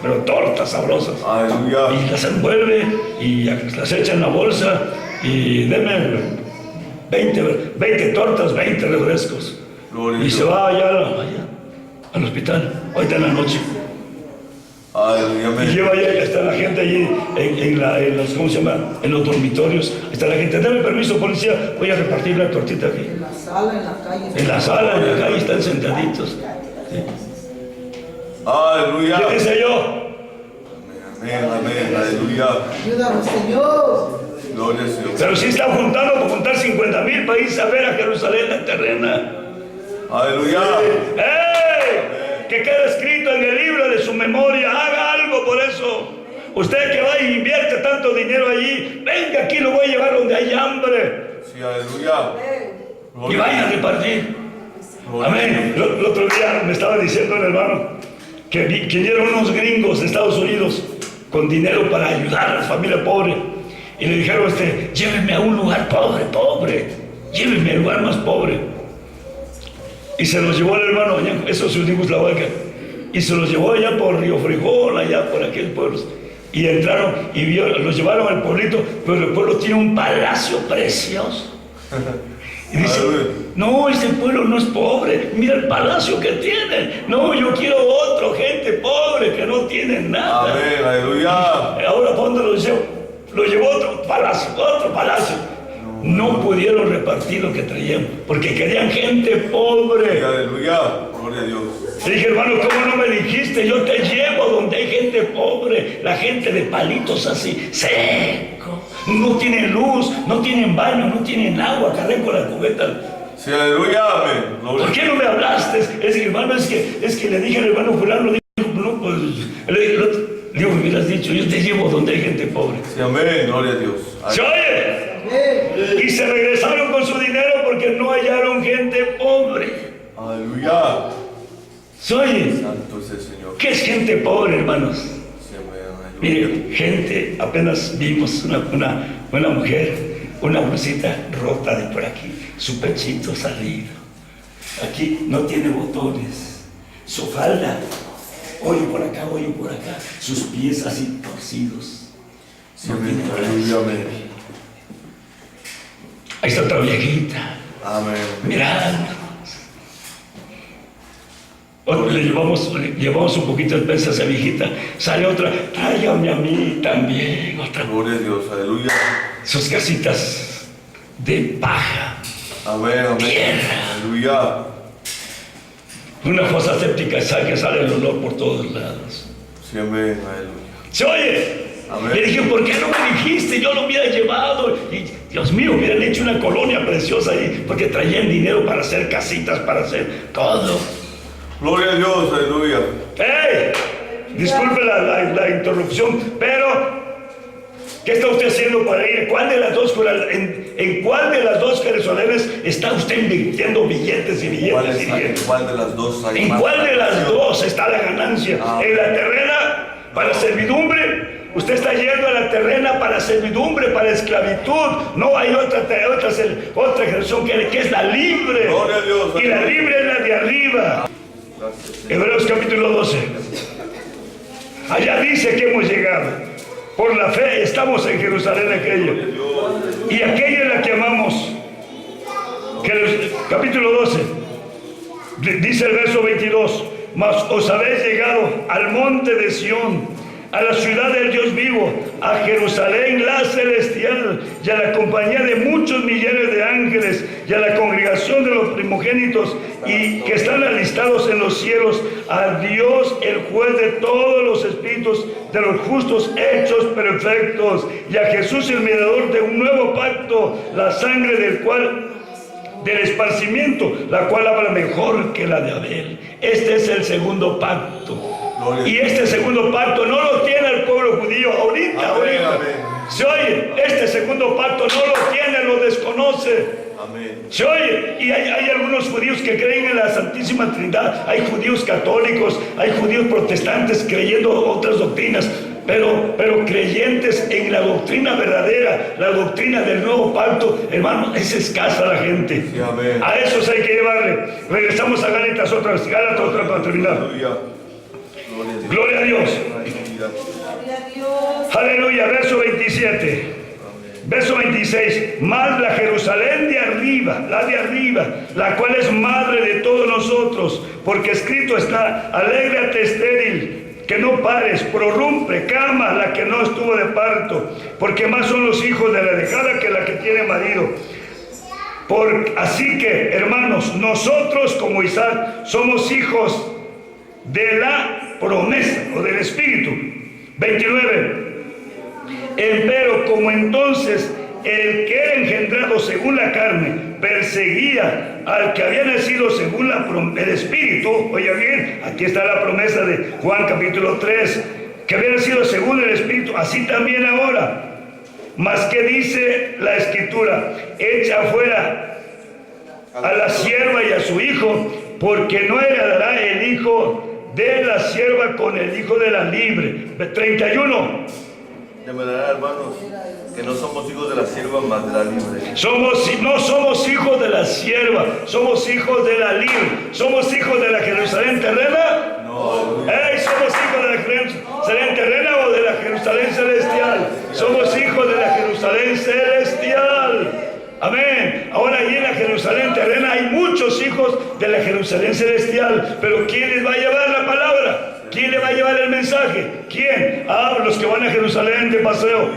A: pero tortas sabrosas.
B: Aleluya.
A: Y las envuelve y las echa en la bolsa y deme 20 tortas, 20 refrescos.
B: Gloria a
A: Y se
B: Dios.
A: va allá al hospital, ahorita en la noche.
B: Aleluya.
A: Y
B: Amén.
A: lleva allá, está la gente allí en los, ¿cómo se llama? En los dormitorios. Está la gente, dame permiso, policía, voy a repartir la tortita aquí.
C: En la sala, en la calle.
A: En la sala, en la calle están sentaditos.
B: Aleluya.
A: ¿Qué dice yo?
B: Amén, amén, aleluya.
C: Ayúdanos, Señor.
B: Gloria al Señor.
A: Pero sí están juntando para juntar 50,000 para irse a ver a Jerusalén la terrena.
B: Aleluya.
A: ¡Ey! Que quede escrito en el libro de su memoria, haga algo por eso. Usted que va y invierte tanto dinero allí, venga aquí, lo voy a llevar donde hay hambre.
B: Sí, aleluya.
A: Y vaya a repartir.
B: Gloria.
A: Amén. El otro día me estaba diciendo el hermano que vinieron unos gringos de Estados Unidos con dinero para ayudar a la familia pobre. Y le dijeron, llévenme a un lugar pobre. Llévenme al lugar más pobre. Y se los llevó el hermano allá, eso es Checoslovaquia. Y se los llevó allá por Río Frijol, allá por aquel pueblo. Y entraron y los llevaron al pueblito, pero el pueblo tiene un palacio precioso. Y dice, no, ese pueblo no es pobre, mira el palacio que tiene. No, yo quiero gente pobre que no tiene nada.
B: Amén, aleluya.
A: Ahora, ¿para dónde lo llevó? Lo llevó a otro palacio. No pudieron repartir lo que traían, porque querían gente
B: Sí,
A: pobre.
B: aleluya. Gloria a Dios.
A: Le dije, hermano, ¿cómo no me dijiste? Yo te llevo donde hay gente pobre, la gente de palitos así, seco. No tienen luz, no tienen baño, no tienen agua, cargan con la cubeta.
B: Sí, aleluya. Amén. Gloria.
A: ¿Por qué no me hablaste? Hermano, es que le dije al hermano fulano, dijo, no, pues, le digo, me hubieras dicho, yo te llevo donde hay gente pobre.
B: Sí, amén. Gloria a Dios.
A: ¿Se oye? Y se regresaron con su dinero porque no hallaron gente pobre.
B: Aleluya.
A: ¿Se oye?
B: Santo es el Señor.
A: ¿Qué es gente pobre, hermanos?
B: Sí, amén. Aleluya.
A: Mire, gente, apenas vimos una mujer, una blusita rota de por aquí, su pechito salido. Aquí no tiene botones, su falda, hoyo por acá, sus pies así torcidos.
B: Sí, amén. Aleluya. Amén.
A: Ahí está otra viejita,
B: Amén.
A: mirándonos. Le llevamos un poquito de peso a esa viejita. Sale otra, tráigame a mí también, otra.
B: Gloria a Dios. Aleluya.
A: Sus casitas de paja,
B: Amén. Amén.
A: Tierra.
B: Aleluya.
A: una fosa séptica que sale el olor por todos lados.
B: Sí, amén. Aleluya.
A: ¿Se oye?
B: Amén.
A: Le dije, ¿por qué no me dijiste? Yo lo hubiera llevado. Y Dios mío, hubieran hecho una colonia preciosa ahí, porque traían dinero para hacer casitas, para hacer todo.
B: Gloria a Dios. Aleluya.
A: ¡Hey! Disculpe la interrupción, pero ¿qué está usted haciendo para ir? ¿En cuál de las dos Jerusalemes está usted invirtiendo billetes y billetes y billetes?
B: ¿Cuál de las dos hay
A: ¿En
B: más
A: cuál de las
B: salvación?
A: dos está la ganancia? ¿En la terrena para servidumbre? Usted está yendo a la terrena para servidumbre, para esclavitud. No, hay otra Jerusalén que es la libre.
B: Gloria a Dios.
A: Y la libre es la de arriba.
B: Gracias.
A: Hebreos capítulo 12. Allá dice que hemos llegado. Por la fe estamos en Jerusalén aquella. Y aquella es la que amamos. Capítulo 12. Dice el verso 22. Mas os habéis llegado al monte de Sión, a la ciudad del Dios vivo, a Jerusalén la celestial, y a la compañía de muchos millares de ángeles, y a la congregación de los primogénitos primogénitos y que están alistados en los cielos, a Dios el juez de todos los espíritus de los justos hechos perfectos, y a Jesús el mediador de un nuevo pacto, la sangre del esparcimiento, la cual habla mejor que la de Abel. Este es el segundo pacto. Y este segundo pacto no lo tiene el pueblo judío ahorita. Se oye, este segundo pacto no lo tiene, lo desconoce. Se oye, y hay algunos judíos que creen en la Santísima Trinidad, hay judíos católicos, hay judíos protestantes creyendo otras doctrinas, pero creyentes en la doctrina verdadera, la doctrina del nuevo pacto, hermano, es escasa la gente.
B: Sí,
A: a esos hay que llevarle. Regresamos a Gálatas otra vez para terminar. Gloria a Dios. Aleluya, verso 27. Verso 26, más la Jerusalén de arriba, la cual es madre de todos nosotros, porque escrito está, alégrate estéril, que no pares, prorrumpe, cama la que no estuvo de parto, porque más son los hijos de la dejada que la que tiene marido. Así que, hermanos, nosotros como Isaac somos hijos de la promesa o del Espíritu. 29. Empero como entonces el que era engendrado según la carne perseguía al que había nacido según el Espíritu, oye bien, aquí está la promesa de Juan capítulo 3, que había nacido según el Espíritu, así también ahora. Mas que dice la Escritura, echa afuera a la sierva y a su hijo, porque no heredará el hijo de la sierva con el hijo de la libre. 31.
B: De manera, hermanos, que no somos hijos de la sierva, más de la libre.
A: No somos hijos de la sierva, somos hijos de la libre. ¿Somos hijos de la Jerusalén terrena?
B: No.
A: ¿Somos hijos de la Jerusalén terrena o de la Jerusalén celestial? Somos hijos de la Jerusalén celestial. Amén. Ahora allí en la Jerusalén terrena hay muchos hijos de la Jerusalén celestial, pero ¿quién les va a llevar la palabra? ¿Quién le va a llevar el mensaje? ¿Quién? Los que van a Jerusalén de paseo.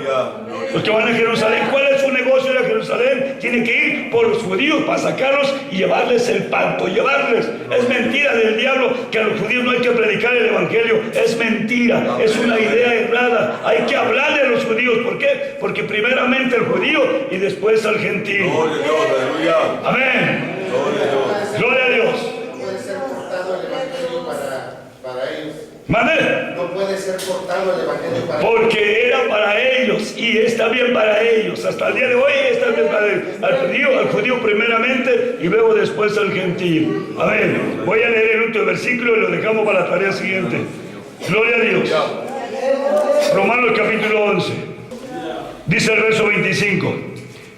A: Los que van a Jerusalén. ¿Cuál es su negocio en la Jerusalén? Tienen que ir por los judíos para sacarlos y llevarles el pacto. Llevarles. Es mentira del diablo que a los judíos no hay que predicar el evangelio. Es mentira. Es una idea errada. Hay que hablarle a los judíos. ¿Por qué? Porque primeramente el judío y después al gentil.
B: Gloria a Dios, aleluya.
A: Amén.
B: Gloria a Dios.
A: Gloria a Dios.
D: No puede ser portado el evangelio para ellos.
A: ¿Mande?
D: No puede ser portado el evangelio para ellos.
A: Porque era para ellos y está bien para ellos. Hasta el día de hoy está bien para ellos. Al judío primeramente y luego después al gentil. Amén. Voy a leer el último versículo y lo dejamos para la tarea siguiente. Gloria a Dios. Romanos capítulo 11. Dice el verso 25.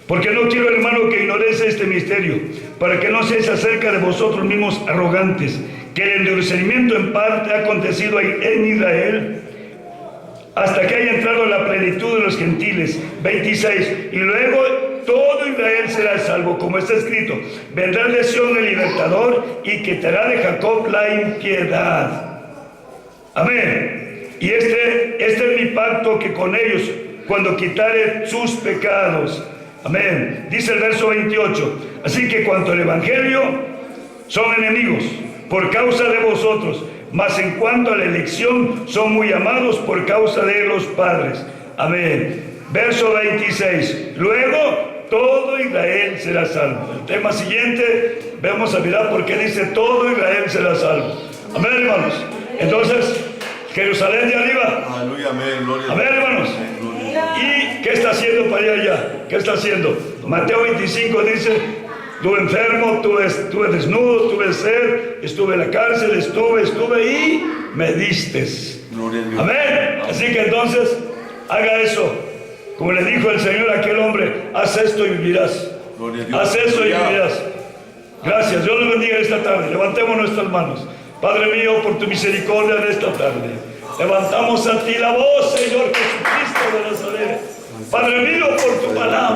A: Porque no quiero, hermano, que ignoréis este misterio, para que no seáis acerca de vosotros mismos arrogantes, que el endurecimiento en parte ha acontecido en Israel, hasta que haya entrado la plenitud de los gentiles. 26. Y luego todo Israel será salvo, como está escrito, vendrá de Sión el libertador, y quitará de Jacob la impiedad. Amén. Y este es mi pacto que con ellos, cuando quitare sus pecados. Amén. Dice el verso 28. Así que cuanto al evangelio, son enemigos por causa de vosotros, mas en cuanto a la elección, son muy amados por causa de los padres. Amén. Verso 26. Luego todo Israel será salvo. El tema siguiente, vamos a mirar por qué dice todo Israel será salvo. Amén, hermanos. Entonces, Jerusalén de arriba.
B: Aleluya, amén, gloria.
A: Amén, hermanos. ¿Y qué está haciendo para allá? ¿Qué está haciendo? Mateo 25 dice, estuve enfermo, estuve desnudo, tuve sed, estuve en la cárcel, estuve y me distes.
B: Gloria a Dios.
A: Amén. Así que entonces, haga eso. Como le dijo el Señor a aquel hombre, haz esto y vivirás.
B: Gloria a Dios.
A: Haz eso y vivirás. Gracias. Dios les bendiga esta tarde. Levantemos nuestras manos. Padre mío, por tu misericordia de esta tarde, levantamos a ti la voz, Señor Jesucristo de Nazaret. Padre mío, por tu palabra.